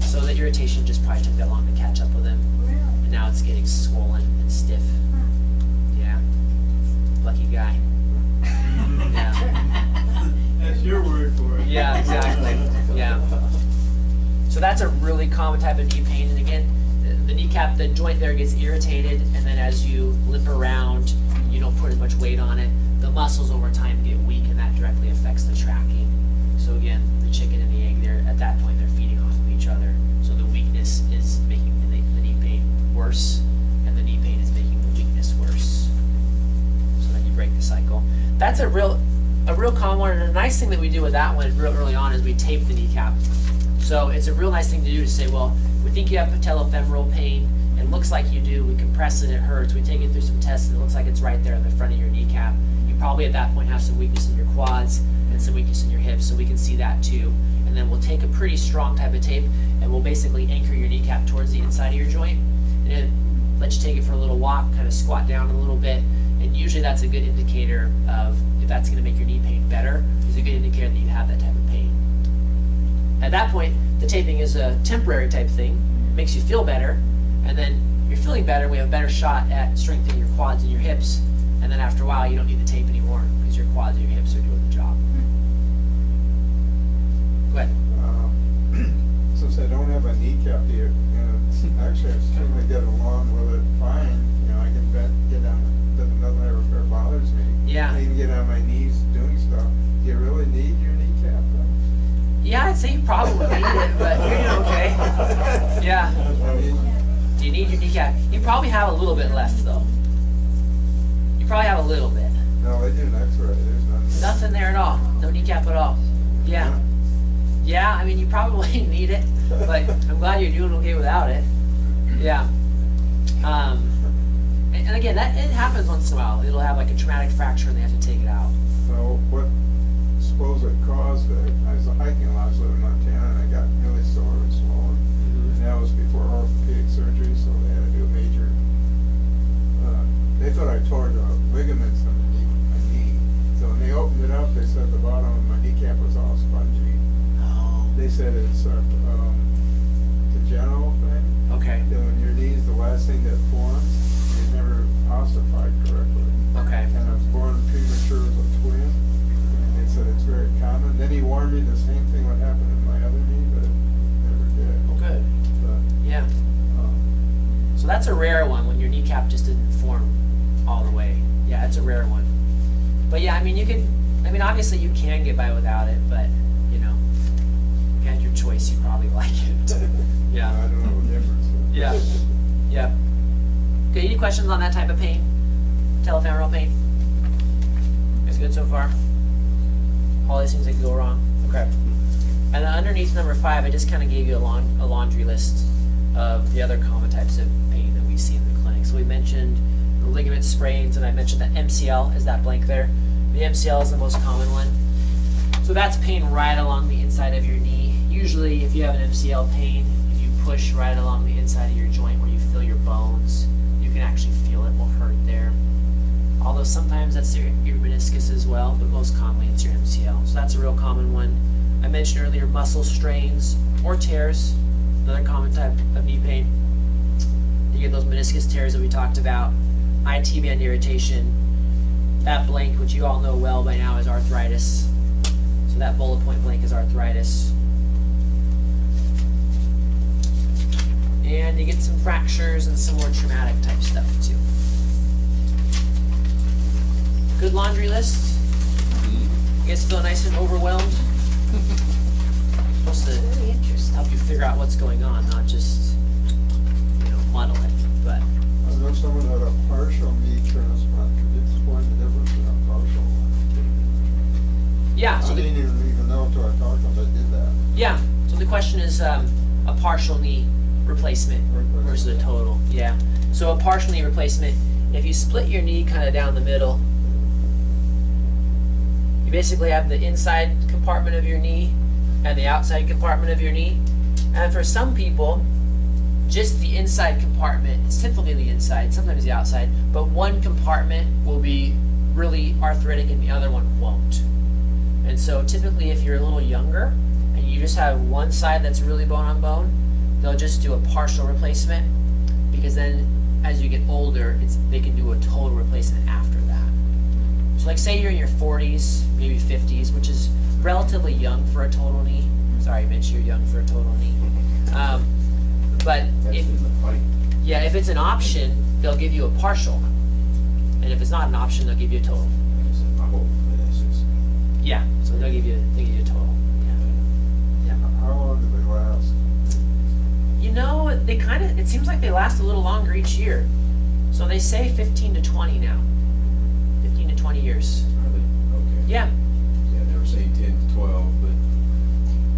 So the irritation just probably took that long to catch up with him. Really? And now it's getting swollen and stiff. Yeah. Lucky guy. Yeah. That's your word for it. Yeah, exactly. Yeah. So that's a really common type of knee pain. And again, the kneecap, the joint there gets irritated, and then as you limp around, you don't put as much weight on it. The muscles over time get weak, and that directly affects the tracking. So again, the chicken and the egg there, at that point, they're feeding off of each other. So the weakness is making the knee pain worse, and the knee pain is making the weakness worse. So then you break the cycle. That's a real common one, and a nice thing that we do with that one real early on is we tape the kneecap. So it's a real nice thing to do to say, well, we think you have patellofemoral pain. It looks like you do. We compress it, it hurts. We take it through some tests, and it looks like it's right there in the front of your kneecap. You probably at that point have some weakness in your quads and some weakness in your hips, so we can see that too. And then we'll take a pretty strong type of tape, and we'll basically anchor your kneecap towards the inside of your joint, and then let you take it for a little walk, kind of squat down a little bit, and usually that's a good indicator of if that's going to make your knee pain better. It's a good indicator that you have that type of pain. At that point, the taping is a temporary type thing, makes you feel better, and then you're feeling better. We have a better shot at strengthening your quads and your hips, and then after a while, you don't need the tape anymore because your quads and your hips are doing the job. Go ahead. Since I don't have a kneecap here, actually I seem to get along with it fine. You know, I can get on, nothing ever bothers me. Yeah. I can get on my knees doing stuff. Do you really need your kneecap though? Yeah, I'd say you probably need it, but you're doing okay. Yeah. I mean, Do you need your kneecap? You probably have a little bit left, though. You probably have a little bit. no, they did an X-ray. There's nothing. Nothing there at all. No kneecap at all. Yeah. Yeah, I mean, you probably need it, but I'm glad you're doing okay without it. Yeah. And again, it happens once in a while. It'll have like a traumatic fracture and they have to take it out. So what suppose it caused it? I was hiking a lot, I was living in Montana, and I got really sore and swollen. And that was before orthopedic surgery, so they had to do a major. They thought I tore the ligaments underneath my knee. So when they opened it up, they said the bottom of my kneecap was all spongy. Oh. They said it's a congenital thing. Okay. That when your knee's the last thing that forms, it's never ossified correctly. Okay. And I was born premature as a twin. And they said it's very common. Then he warned me the same thing would happen in my other knee, but it never did. Oh, good. But, Yeah. So that's a rare one when your kneecap just didn't form all the way. Yeah, it's a rare one. But yeah, I mean, obviously you can get by without it, but, you know, if you had your choice, you probably like it. I Yeah. don't know the difference. Yeah. Yeah. Okay, any questions on that type of pain? Patellofemoral pain? It's good so far? All these things that could go wrong? Okay. And then underneath number 5, I just kind of gave you a laundry list of the other common types of pain that we see in the clinic. So we mentioned the ligament sprains, and I mentioned that MCL is that blank there. The MCL is the most common one. So that's pain right along the inside of your knee. Usually, if you have an MCL pain, if you push right along the inside of your joint where you feel your bones, you can actually feel it will hurt there. Although sometimes that's your meniscus as well, but most commonly it's your MCL. So that's a real common one. I mentioned earlier muscle strains or tears, another common type of knee pain. You get those meniscus tears that we talked about, IT band irritation. That blank, which you all know well by now, is arthritis. So that bullet point blank is arthritis. And you get some fractures and some more traumatic type stuff too. Good laundry list. You guys feel nice and overwhelmed? Supposed to Very interesting. help you figure out what's going on, not just, muddle it. But I know someone had a partial knee transplant. Could you explain the difference in a partial? yeah, I so didn't even know until I talked Yeah, so the question is a partial knee replacement versus a total. Yeah. So a partial knee replacement, if you split your knee kind of down the middle, you basically have the inside compartment of your knee and the outside compartment of your knee. And for some people, just the inside compartment, it's typically the inside, sometimes the outside, but one compartment will be really arthritic and the other one won't. And so typically if you're a little younger and you just have one side that's really bone on bone, they'll just do a partial replacement, because then as you get older, they can do a total replacement after that. So like say you're in your 40s, maybe 50s, which is relatively young for a total knee. Sorry, Mitch, you're young for a total knee. But That's if, in the fight. yeah, if it's an option, they'll give you a partial. And if it's not an option, they'll give you a total. I said, my whole meniscus. Yeah, so they'll give you a total. Yeah. How long do they last? You know, it seems like they last a little longer each year. So they say 15 to 20 now. 15 to 20 years. Are they? Okay. Yeah, Yeah, they were saying 10 to 12, but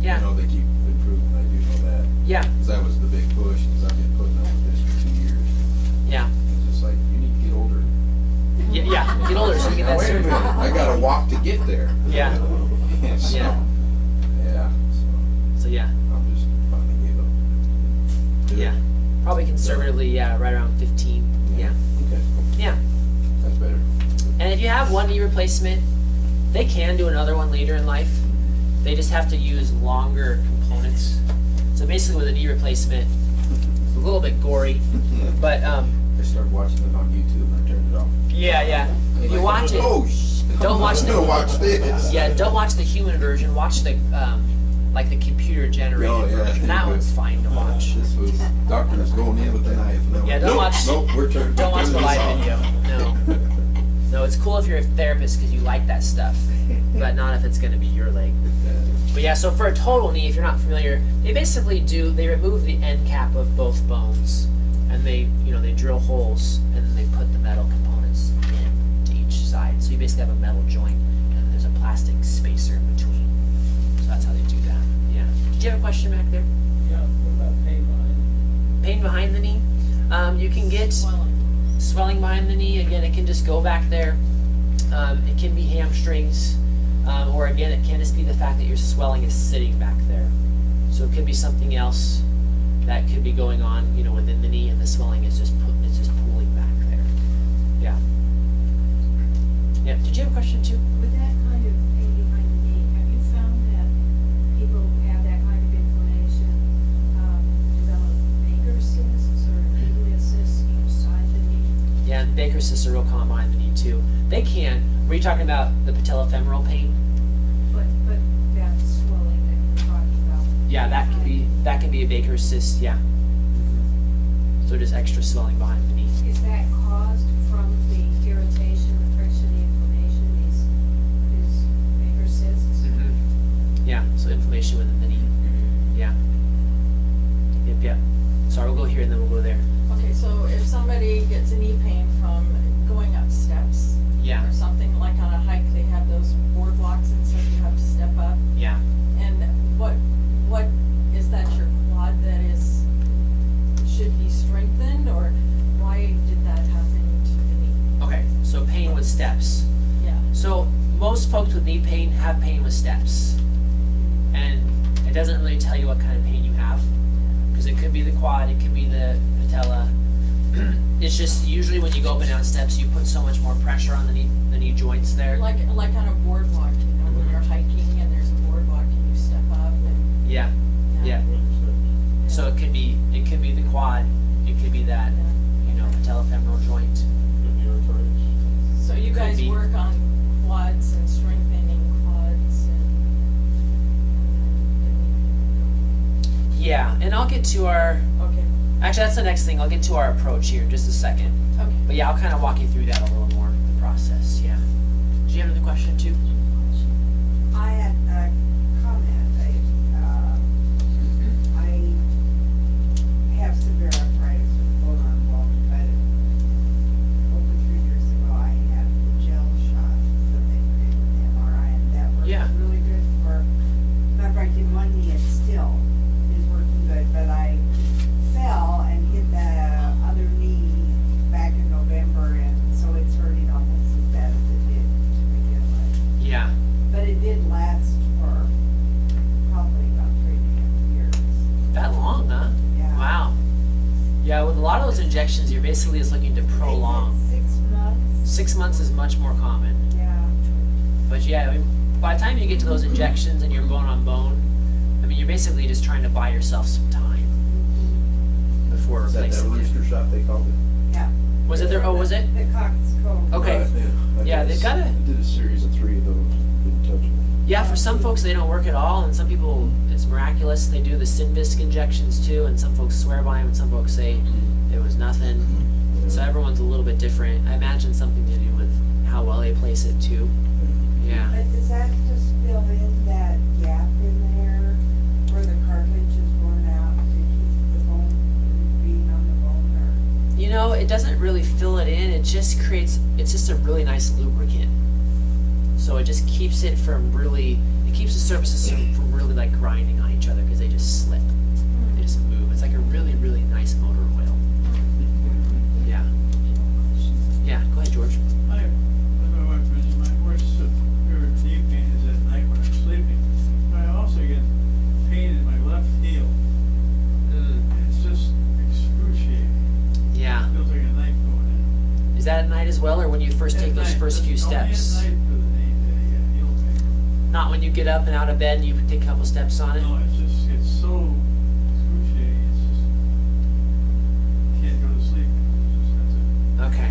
yeah, you know, they keep improving. I do know that. yeah, Because that was the big push, because I've been putting up with this for 2 years. yeah. It's just like, you need to get older. Yeah, get older so you get that Wait a surgery. minute, I gotta walk to get there. Yeah. So, Yeah. Yeah, So yeah, I'm just finally gave up. Do it. yeah. Probably conservatively, yeah, right around 15. Yeah, Okay, yeah. that's better. And if you have one knee replacement, they can do another one later in life. They just have to use longer components. So basically with a knee replacement, it's a little bit gory, but I started watching it on YouTube and I turned it off. yeah. If you watch it, Oh, don't watch I'm the- gonna watch this. yeah, don't watch the human version. Watch the like the computer generated Oh, yeah. version. That one's fine to watch. This was, doctor was going in with a knife. And I went, Yeah, don't nope, watch- Nope, we're turning. Don't watch the turning live this off. video. No, it's cool if you're a therapist because you like that stuff, but not if it's going to be your leg. But yeah, so for a total knee, if you're not familiar, they basically they remove the end cap of both bones, and they drill holes, and then they put the metal components in to each side. So you basically have a metal joint, and there's a plastic spacer in between. So that's how they do that. Yeah. Did you have a question back there? Yeah, what about pain behind? Pain behind the knee? You can get swelling behind the knee. Again, it can just go back there. It can be hamstrings. Or again, it can just be the fact that your swelling is sitting back there. So it could be something else that could be going on, within the knee, and the swelling is just pooling back there. Yeah. Yeah. Did you have a question too? With that kind of pain behind the knee, have you found that people who have that kind of inflammation develop Baker's cysts or Acl cysts each side of the knee? Yeah, and Baker's cysts are real common behind the knee too. They can. Were you talking about the Patellofemoral pain? But that swelling that you're talking about. Yeah, that can be a Baker's cyst. Yeah. So just extra swelling behind the knee. Is that caused from the irritation, the friction, the inflammation, these Baker's cysts? Yeah, so inflammation within the knee. Yeah. Yep. Sorry, we'll go here and then we'll go there. Okay, so if somebody gets a knee pain from going up steps Yeah. or something, like on a hike, they have those boardwalks and stuff, you have to step up. Yeah. And what is that your quad that should be strengthened, or why did that happen to the knee? Okay, so pain with steps. Yeah. So most folks with knee pain have pain with steps. And it doesn't really tell you what kind of pain you have. Because it could be the quad, it could be the patella. It's just usually when you go up and down steps, you put so much more pressure on the knee joints there. Like on a boardwalk, when you're hiking and there's a boardwalk and you step up and. Yeah. So it could be the quad, it could be that, patellofemoral joint. Could be arthritis. So you Could guys be. work on quads and strengthening quads Yeah, and I'll get to our, okay, actually that's the next thing, I'll get to our approach here in just a second. okay. But yeah, I'll kind of walk you through that a little more, the process, yeah. Do you have another question too? I had a comment. I have severe arthritis with bone on bone, but over 3 years ago, I had the gel shots that they did with MRI, and that worked Yeah. really good for, matter of fact, in one knee, it's basically is looking to prolong. They said 6 months. 6 months is much more common. Yeah. But yeah, I mean, by the time you get to those injections and you're bone on bone, I mean, you're basically just trying to buy yourself some time before Is that replacing it. rooster shot they called it? Yeah. Was it there? Oh, was it? The Cox Cove. Okay. Yeah, they've got I did a series of 3 of those. Didn't touch them. Yeah, for some folks they don't work at all, and some people it's miraculous. They do the Synvisc injections too, and some folks swear by them, and some folks say it was nothing. So everyone's a little bit different. I imagine something to do with how well they place it too. Yeah. But does that just fill in that gap in there where the cartilage is worn out to keep the bone from being on the bone, or? You know, it doesn't really fill it in. It just creates. It's just a really nice lubricant. So it just keeps it from really. It keeps the surfaces from really like grinding on each other because they just slip. They just move. It's like a really really nice motor oil. Yeah. Yeah. Go ahead, George. I, as my wife mentioned, my worst severe knee pain is at night when I'm sleeping. But I also get pain in my left heel. It's just excruciating. Yeah. Feels like a knife going in. Is that at night as well, or when you first take At those night, first few only steps? at night for the knee that I get heel pain. Not when you get up and out of bed and you take a couple steps on it? No, it's so excruciating. It's just can't go to sleep. It's just, that's it. Okay.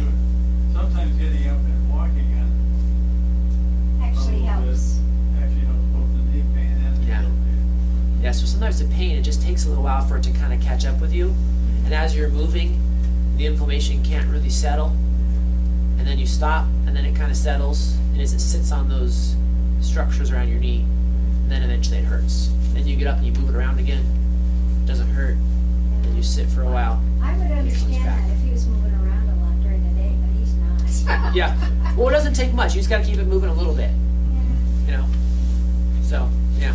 Sometimes getting up and walking on Actually helps. actually helps both the knee pain and the Yeah. heel pain. Yeah, so sometimes the pain, it just takes a little while for it to kind of catch up with you. And as you're moving, the inflammation can't really settle. And then you stop, and then it kind of settles. And as it sits on those structures around your knee, then eventually it hurts. Then you get up and you move it around again. It doesn't hurt. Then you sit for a while. I would and it comes understand back. that if he was moving around a lot during the day, but he's not. Yeah. Well, it doesn't take much. You just got to keep it moving a little bit, you know? So, yeah.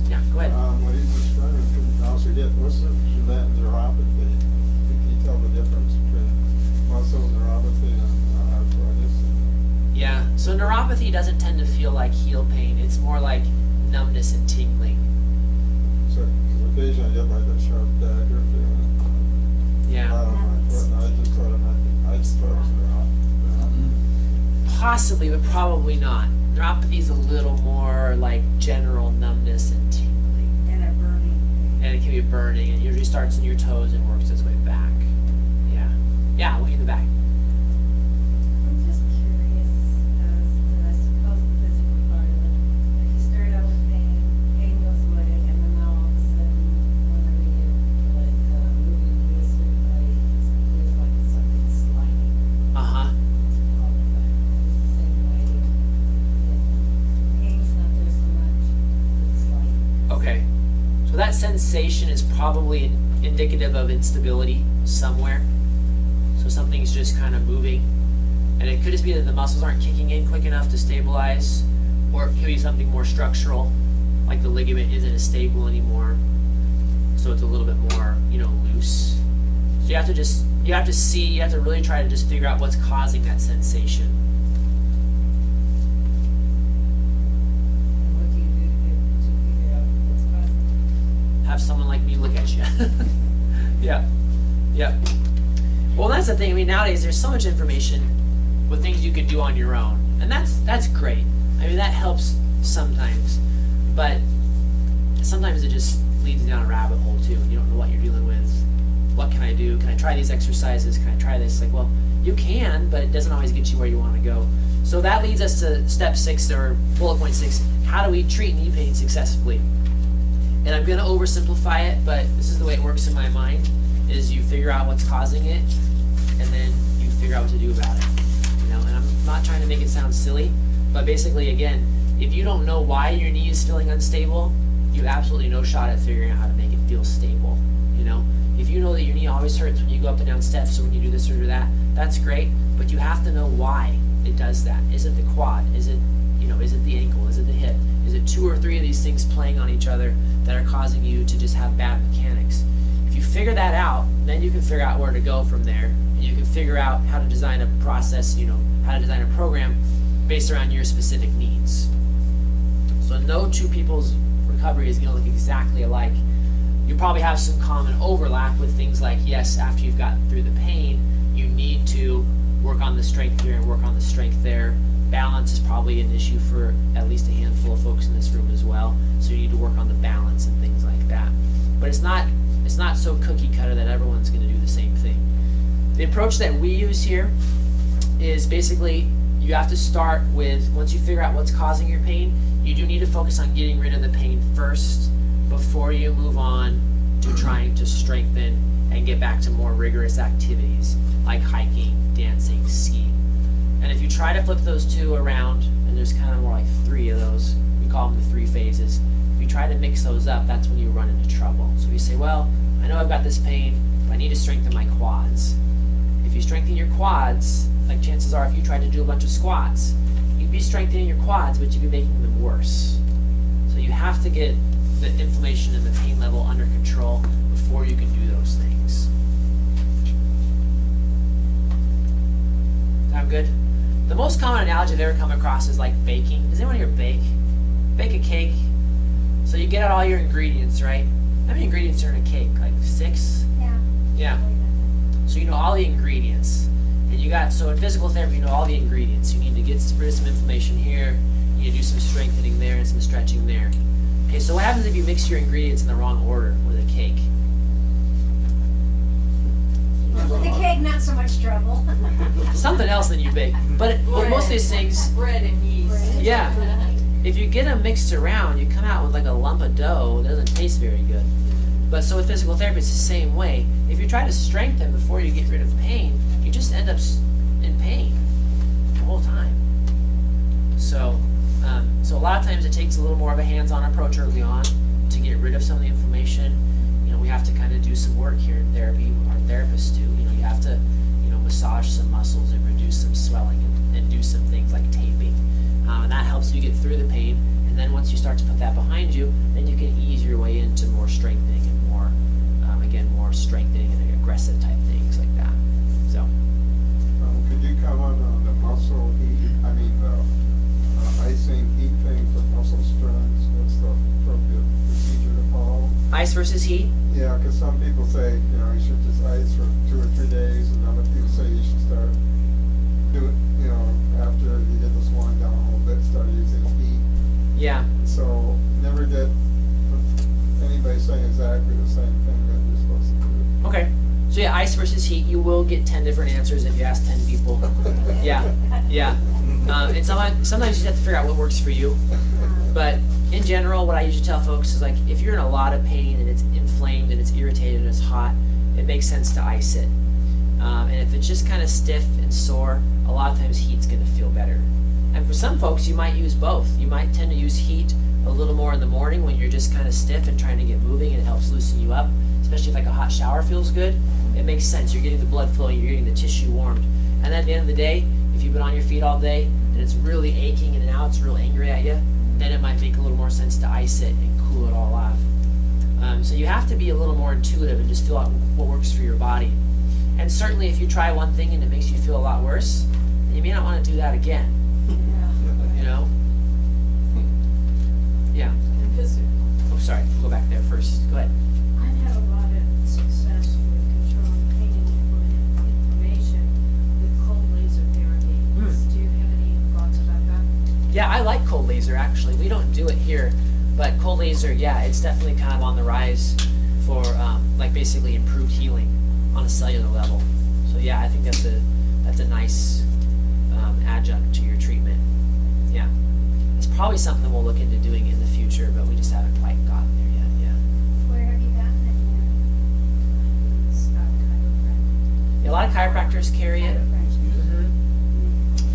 Yeah, go ahead. What he was describing, could also get, what's the neuropathy? Can you tell the difference between muscle neuropathy and arthritis? Yeah, so neuropathy doesn't tend to feel like heel pain. It's more like numbness and tingling. So, 'cause occasionally I get like a sharp dagger feeling. Yeah. On my foot, and I just thought it was neuropathy. Possibly, but probably not. Neuropathy is a little more like general numbness and tingling. And a burning pain. And it can be burning, and it usually starts in your toes and works its way back. Yeah. Yeah, way in the back. I'm just curious as to, I suppose, the physical part of it. If you start out with pain, pain goes away, and then now all of a sudden, whenever you're like moving to a certain way, it feels like it's something sliding Uh-huh. all the time. It's the same way. Pain's not there so much, it's sliding. Okay. So that sensation is probably indicative of instability somewhere. So something's just kind of moving. And it could just be that the muscles aren't kicking in quick enough to stabilize, or it could be something more structural, like the ligament isn't as stable anymore. So it's a little bit more, loose. So you have to really try to just figure out what's causing that sensation. And what do you do to figure out what's causing it? Have someone like me look at you. Yeah. Yeah. Well, that's the thing. I mean, nowadays there's so much information with things you can do on your own, and that's great. I mean, that helps sometimes, but sometimes it just leads down a rabbit hole too, and you don't know what you're dealing with. What can I do? Can I try these exercises? Can I try this? Like, well, you can, but it doesn't always get you where you want to go. So that leads us to step 6, or bullet point 6. How do we treat knee pain successfully? And I'm going to oversimplify it, but this is the way it works in my mind, is you figure out what's causing it, and then you figure out what to do about it. And I'm not trying to make it sound silly, but basically, again, if you don't know why your knee is feeling unstable, you have absolutely no shot at figuring out how to make it feel stable. If you know that your knee always hurts when you go up and down steps or when you do this or do that, that's great, but you have to know why it does that. Is it the quad? Is it the ankle? Is it the hip? Is it 2 or 3 of these things playing on each other that are causing you to just have bad mechanics? If you figure that out, then you can figure out where to go from there, and you can figure out how to design a process, how to design a program based around your specific needs. So no two people's recovery is going to look exactly alike, you probably have some common overlap with things like, yes, after you've gotten through the pain, you need to work on the strength here and work on the strength there. Balance is probably an issue for at least a handful of folks in this room as well. So you need to work on the balance and things like that. But it's not so cookie cutter that everyone's going to do the same thing. The approach that we use here is basically you have to start with, once you figure out what's causing your pain, you do need to focus on getting rid of the pain first before you move on to trying to strengthen and get back to more rigorous activities like hiking, dancing, skiing. And if you try to flip those two around, and there's kind of more like 3 of those, we call them the 3 phases. If you try to mix those up, that's when you run into trouble. So you say, well, I know I've got this pain, but I need to strengthen my quads. If you strengthen your quads, like chances are if you tried to do a bunch of squats, you'd be strengthening your quads, but you'd be making them worse. So you have to get the inflammation and the pain level under control before you can do those things. Sound good? The most common analogy I've ever come across is like baking. Does anyone here bake? Bake a cake. So you get out all your ingredients, right? How many ingredients are in a cake? Like 6? Yeah. Yeah. So you know all the ingredients. And you got, so in physical therapy, you know all the ingredients. You need to get rid of some inflammation here. You need to do some strengthening there and some stretching there. Okay, so what happens if you mix your ingredients in the wrong order with a cake? With the cake, not so much trouble. Something else than you bake. But most of these things, Bread and yeast. yeah. If you get them mixed around, you come out with like a lump of dough. It doesn't taste very good. But so with physical therapy, it's the same way. If you try to strengthen before you get rid of pain, you just end up in pain the whole time. So a lot of times it takes a little more of a hands-on approach early on to get rid of some of the inflammation. You know, we have to kind of do some work here in therapy. Our therapists do. You know, you have to, massage some muscles and reduce some swelling and do some things like taping. And that helps you get through the pain. And then once you start to put that behind you, then you can ease your way into more strengthening and more, more strengthening and aggressive type things like that. So. Could you comment on the muscle heat, the icing heat thing for muscle strength? What's the appropriate procedure to follow? Ice versus heat? Yeah, because some people say, you should just ice for 2 or 3 days, and other people say you should start doing, after you get the swelling down a little bit, start using heat. Yeah. So never get anybody saying exactly the same thing that you're supposed to do. Okay. So yeah, ice versus heat, you will get 10 different answers if you ask 10 people. Yeah. And sometimes you have to figure out what works for you. But in general, what I usually tell folks is like, if you're in a lot of pain and it's inflamed and it's irritated and it's hot, it makes sense to ice it. And if it's just kind of stiff and sore, a lot of times heat's going to feel better. And for some folks, you might use both. You might tend to use heat a little more in the morning when you're just kind of stiff and trying to get moving, and it helps loosen you up, especially if like a hot shower feels good. It makes sense. You're getting the blood flowing, you're getting the tissue warmed. And then at the end of the day, if you've been on your feet all day and it's really aching and now it's real angry at you, then it might make a little more sense to ice it and cool it all off. So you have to be a little more intuitive and just feel out what works for your body. And certainly if you try one thing and it makes you feel a lot worse, then you may not want to do that again. Yeah. Oh, sorry. We'll go back there first. Go ahead. I've had a lot of success with controlling pain and inflammation with cold laser therapy. Do you have any thoughts about that? Yeah, I like cold laser actually. We don't do it here, but cold laser, yeah, it's definitely kind of on the rise for like basically improved healing on a cellular level. So yeah, I think that's a nice adjunct to your treatment. Yeah, it's probably something we'll look into doing in the future, but we just haven't quite gotten there yet. Yeah. Where have you gotten it? Scott chiropractic. Yeah, a lot of chiropractors carry it.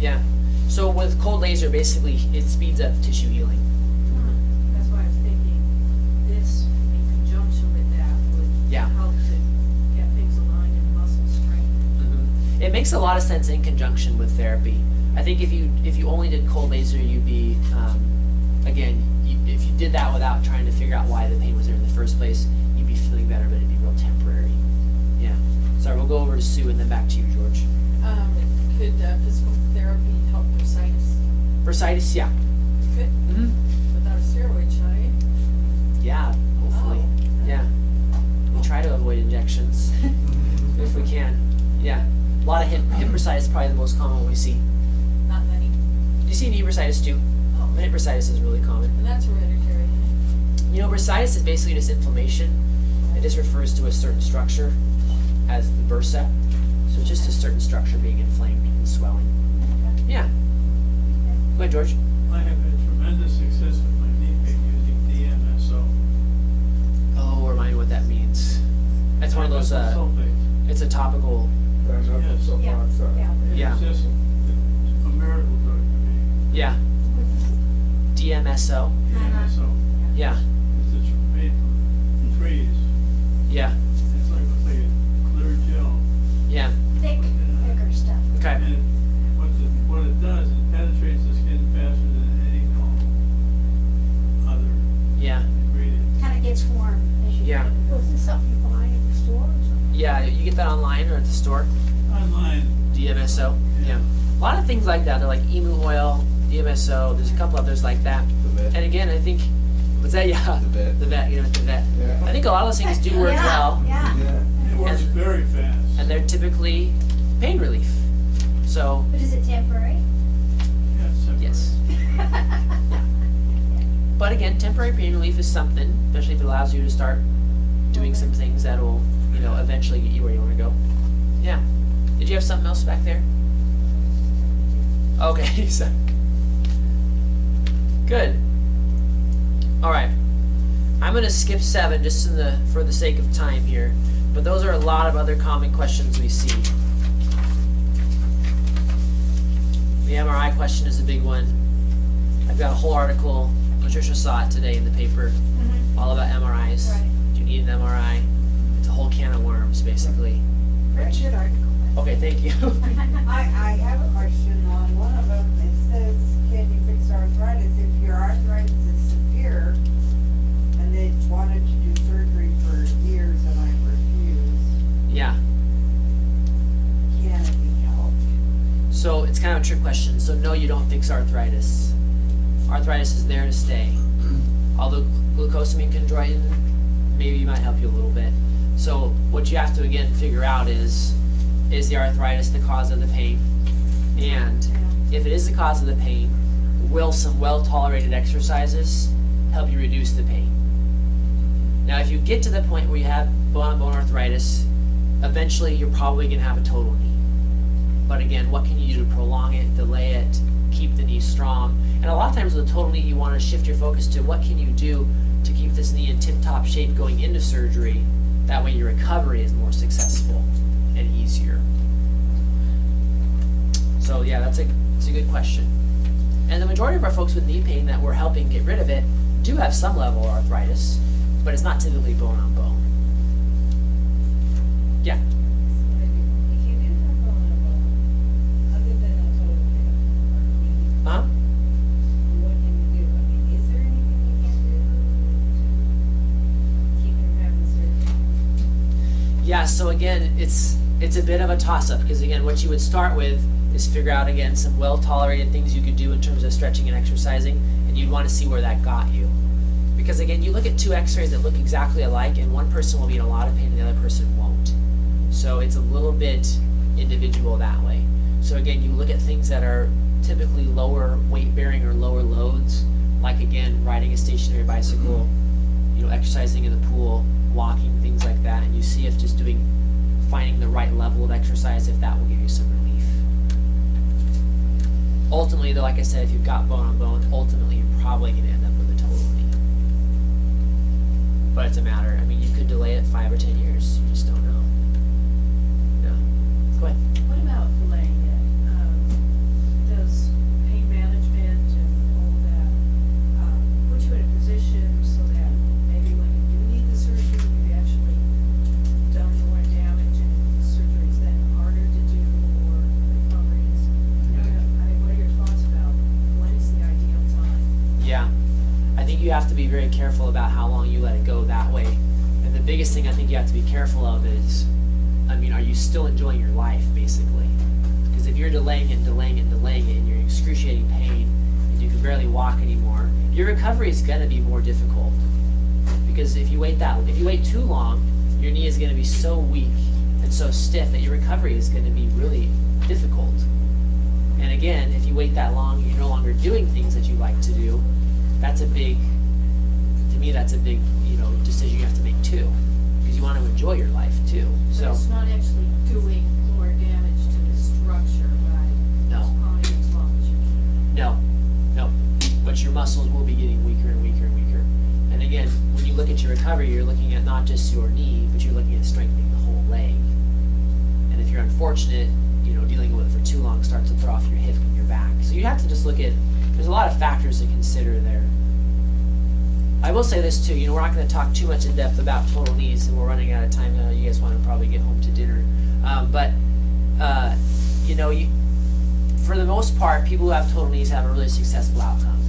Yeah. So with cold laser, basically, it speeds up tissue healing. That's why I was thinking this in conjunction with that would Yeah. help to get things aligned and muscle strength. It makes a lot of sense in conjunction with therapy. I think if you only did cold laser, you'd be, if you did that without trying to figure out why the pain was there in the first place, you'd be feeling better, but it'd be real temporary. Yeah. Sorry, we'll go over to Sue and then back to you, George. Could physical therapy help bursitis? Bursitis, yeah. Could? Without a steroid, shall I? Yeah, hopefully. Oh. Yeah. connections if we can. Yeah, a lot of hip bursitis is probably the most common one we see. Not many. You see knee bursitis too. Oh. But hip bursitis is really common. And that's hereditary, isn't You know, bursitis is basically just inflammation. It just refers to a certain structure as the bursa. So it's just a certain structure being inflamed and swelling. Yeah. Go ahead, George. I have had tremendous success with my knee pain using DMSO. Oh, remind me what that means. That's one of those, Sulfate. it's a topical, Dimethyl Yes. sulfoxide. Yeah. It's just a miracle drug to me. yeah. DMSO. DMSO. Yeah. It's made from trees. Yeah. It's like a clear gel. Yeah. Thick, thicker stuff. Okay. And what it does, it penetrates the skin faster than any normal other Yeah. ingredient. Kind of gets warm as you Yeah. get it. Was this something you buy in the store or something? Yeah. You get that online or at the store. Online. DMSO. Yeah. A lot of things like that. They're like emu oil, DMSO. There's a couple others like that. The vet. And again, I think, what's that? Yeah. The vet. The vet. You know, the vet. Yeah. I think a lot of those things do work Yeah, well, Yeah. Yeah. It works And- very fast. and they're typically pain relief. So, But is it temporary? Yeah, it's temporary. yes. But again, temporary pain relief is something, especially if it allows you to start doing some things that will, you know, eventually get you where you want to go. Yeah. Did you have something else back there? Okay, so good. All right. I'm going to skip 7 just for the sake of time here, but those are a lot of other common questions we see. The MRI question is a big one. I've got a whole article, Patricia saw it today in the paper, all about MRIs. Right. Do you need an MRI? It's a whole can of worms, basically. Very good article. Okay, thank you. I have a question on one of them. It says, can you fix arthritis if your arthritis is severe and they wanted to do surgery for years and I refused? Yeah. Can it be helped? So it's kind of a trick question. So no, you don't fix arthritis. Arthritis is there to stay. Although glucosamine chondroitin maybe might help you a little bit. So what you have to again figure out is the arthritis the cause of the pain? And if it is the cause of the pain, will some well-tolerated exercises help you reduce the pain? Now if you get to the point where you have bone-on-bone arthritis, eventually you're probably going to have a total knee. But again, what can you do to prolong it, delay it, keep the knee strong? And a lot of times with a total knee, you want to shift your focus to what can you do to keep this knee in tip-top shape going into surgery. That way your recovery is more successful and easier. So yeah, that's a good question. And the majority of our folks with knee pain that we're helping get rid of it do have some level of arthritis, but it's not typically bone on bone. Yeah. If you do have bone on bone, other than a total hip or knee, Huh? what can you do? I mean, is there anything you can do to keep from having surgery? Yeah, so again, it's a bit of a toss-up because again, what you would start with is figure out again some well-tolerated things you could do in terms of stretching and exercising, and you'd want to see where that got you. Because again, you look at 2 x-rays that look exactly alike, and one person will be in a lot of pain and the other person won't. So it's a little bit individual that way. So again, you look at things that are typically lower weight-bearing or lower loads, like again, riding a stationary bicycle, you know, exercising in the pool, walking, things like that, and you see if just finding the right level of exercise, if that will give you some relief. Ultimately, though, like I said, if you've got bone on bone, ultimately you're probably going to end up with a total knee. But it's a matter, I mean, you could delay it 5 or 10 years, you just don't know. Yeah. Go ahead. What about delaying it? Does pain management and all that put you in a position so that maybe when you do need the surgery, you've actually done more damage and surgery's then harder to do or recoveries? What are your thoughts about when is the ideal time? Yeah. I think you have to be very careful about how long you let it go that way. And the biggest thing I think you have to be careful of is, I mean, are you still enjoying your life, basically? Because if you're delaying it and delaying it and delaying it and you're in excruciating pain and you can barely walk anymore, your recovery is going to be more difficult. Because if you wait too long, your knee is going to be so weak and so stiff that your recovery is going to be really difficult. And again, if you wait that long and you're no longer doing things that you like to do, that's a big, to me, that's a big, decision you have to make too, because you want to enjoy your life too. But So it's not actually doing more damage to the structure by No. postponing as long as you can. no, but your muscles will be getting weaker and weaker and weaker. And again, when you look at your recovery, you're looking at not just your knee, but you're looking at strengthening the whole leg. And if you're unfortunate, dealing with it for too long starts to throw off your hip and your back. So you have to just look at, there's a lot of factors to consider there. I will say this too, we're not going to talk too much in depth about total knees, and we're running out of time now. You guys want to probably get home to dinner. For the most part, people who have total knees have a really successful outcome.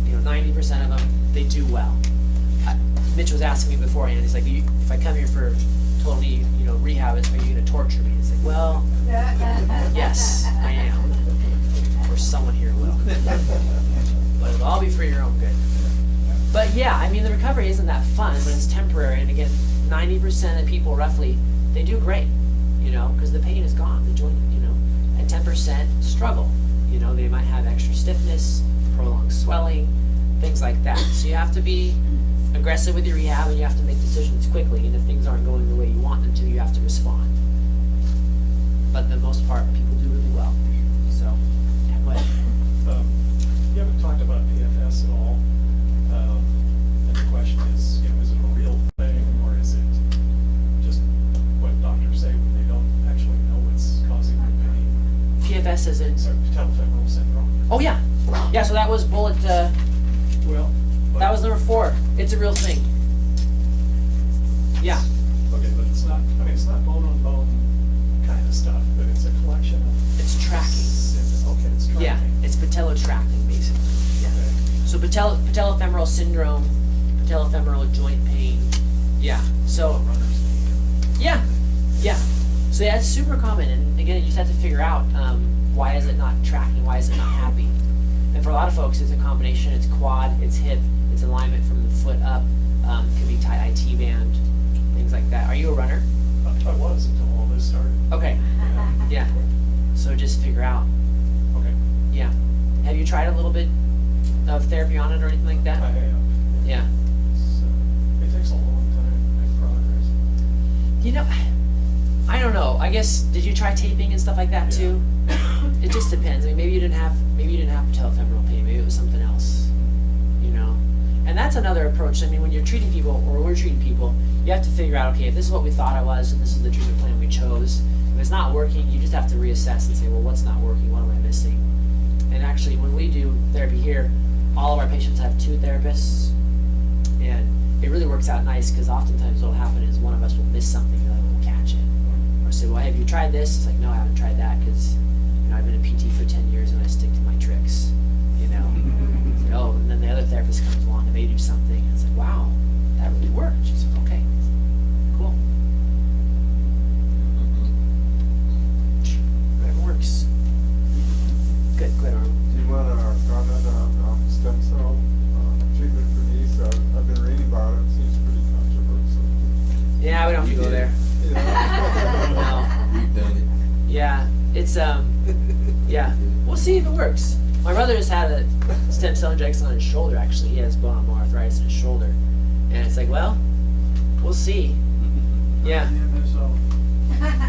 90% of them, they do well. Mitch was asking me beforehand, he's like, if I come here for total knee, rehab, are you going to torture me? It's like, well, yes, I am. Or someone here will. But it'll all be for your own good. But yeah, the recovery isn't that fun, but it's temporary. And again, 90% of people roughly, they do great, because the pain is gone, the joint, and 10% struggle. They might have extra stiffness, prolonged swelling, things like that. So you have to be aggressive with your rehab, and you have to make decisions quickly. And if things aren't going the way you want them to, you have to respond. But the most part, people do really well. So, yeah, go ahead. You haven't talked about PFS at all. And the question is it a real thing, or is it just what doctors say when they don't actually know what's causing the pain? PFS is in. Sorry, Patellofemoral syndrome. Oh yeah, yeah. So that was bullet. Well, That was number 4. It's a real thing. Yeah. Okay, but it's not bone on bone kind of stuff, but it's a collection of. It's tracking. Okay, it's tracking. Yeah, it's patello-tracking basically. Yeah. Okay. So patellofemoral syndrome, patellofemoral joint pain. Yeah. So Runner's knee. yeah. So yeah, it's super common, and again, you just have to figure out why is it not tracking, why is it not happy. And for a lot of folks, it's a combination. It's quad, it's hip, it's alignment from the foot up. Could be tight IT band, things like that. Are you a runner? I was until all this started. Okay. Yeah. So just figure out. Okay. Yeah. Have you tried a little bit of therapy on it or anything like that? I have. Yeah. It takes a long time to make progress. I don't know. I guess, did you try taping and stuff like that too? It just depends. Maybe you didn't have patellofemoral pain. Maybe it was something else. And that's another approach. When you're treating people, or we're treating people, you have to figure out, okay, if this is what we thought it was, and this is the treatment plan we chose. If it's not working, you just have to reassess and say, well, what's not working? What am I missing? And actually, when we do therapy here, all of our patients have 2 therapists, and it really works out nice, because oftentimes what will happen is one of us will miss something, and the other one will catch it. Or say, well, have you tried this? It's like, no, I haven't tried that, because I've been a PT for 10 years and I stick to my tricks. It's like, oh, and then the other therapist comes along and they do something, and it's like, wow, that really worked. She's like, okay, cool. Whatever works. Good, Arnold. Do you want to comment on stem cell treatment for knees? I've been reading about it. It seems pretty controversial. Yeah, we don't have to go there. No. We've done it. Yeah, it's yeah. We'll see if it works. My brother just had a stem cell injection on his shoulder. Actually, he has bone arthritis in his shoulder, and it's like, well, we'll see. Yeah.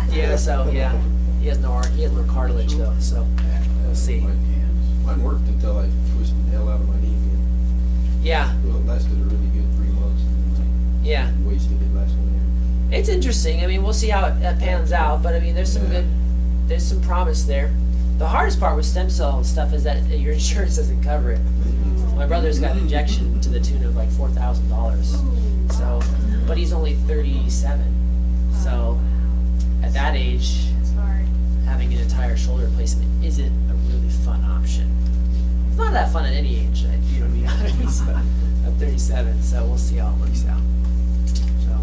DMSO, yeah. He has no cartilage though, so we'll see. Mine worked until I twisted the hell out of my knee again. Yeah. Well, it lasted a really good 3 months, and then Yeah. I wasted it last winter. It's interesting. We'll see how it pans out, but there's some promise there. The hardest part with stem cell stuff is that your insurance doesn't cover it. My brother's got an injection to the tune of like $4,000. So, but he's only 37. So, at that age, That's hard. having an entire shoulder replacement isn't a really fun option. It's not that fun at any age, you know what I mean? So, I'm 37, so we'll see how it works out. So,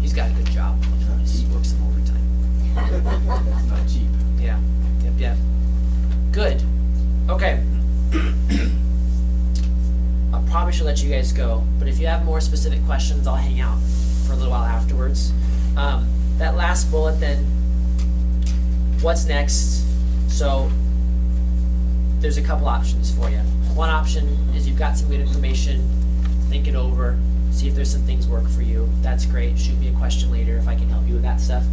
he's got a good job. He works some overtime. It's not cheap. Yeah. Yep. Good. Okay. I probably should let you guys go, but if you have more specific questions, I'll hang out for a little while afterwards. That last bullet then, what's next? So there's a couple options for you. One option is you've got some good information, think it over, see if there's some things work for you. That's great. Shoot me a question later if I can help you with that stuff.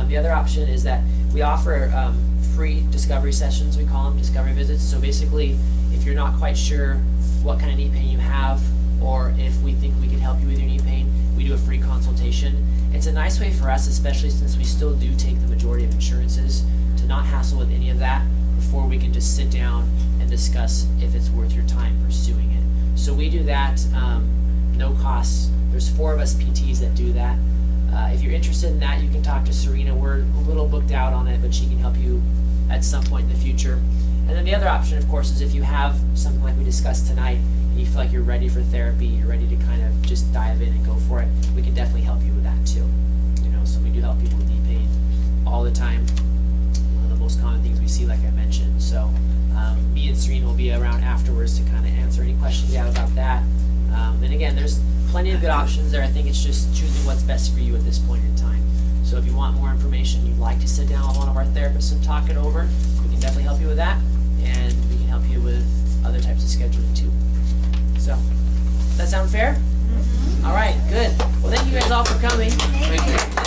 The other option is that we offer free discovery sessions, we call them discovery visits. So basically, if you're not quite sure what kind of knee pain you have, or if we think we can help you with your knee pain, we do a free consultation. It's a nice way for us, especially since we still do take the majority of insurances, to not hassle with any of that before we can just sit down and discuss if it's worth your time pursuing it. So we do that, no cost. There's 4 of us PTs that do that. If you're interested in that, you can talk to Serena. We're a little booked out on it, but she can help you at some point in the future. And then the other option, of course, is if you have something like we discussed tonight, and you feel like you're ready for therapy, you're ready to kind of just dive in and go for it, we can definitely help you with that too. So we do help people with knee pain all the time. One of the most common things we see, like I mentioned. So me and Serena will be around afterwards to kind of answer any questions you have about that. And again, there's plenty of good options there. I think it's just choosing what's best for you at this point in time. So if you want more information, you'd like to sit down with one of our therapists and talk it over, we can definitely help you with that, and we can help you with other types of scheduling too. So, does that sound fair? All right, good. Well, thank you guys all for coming. Thank you.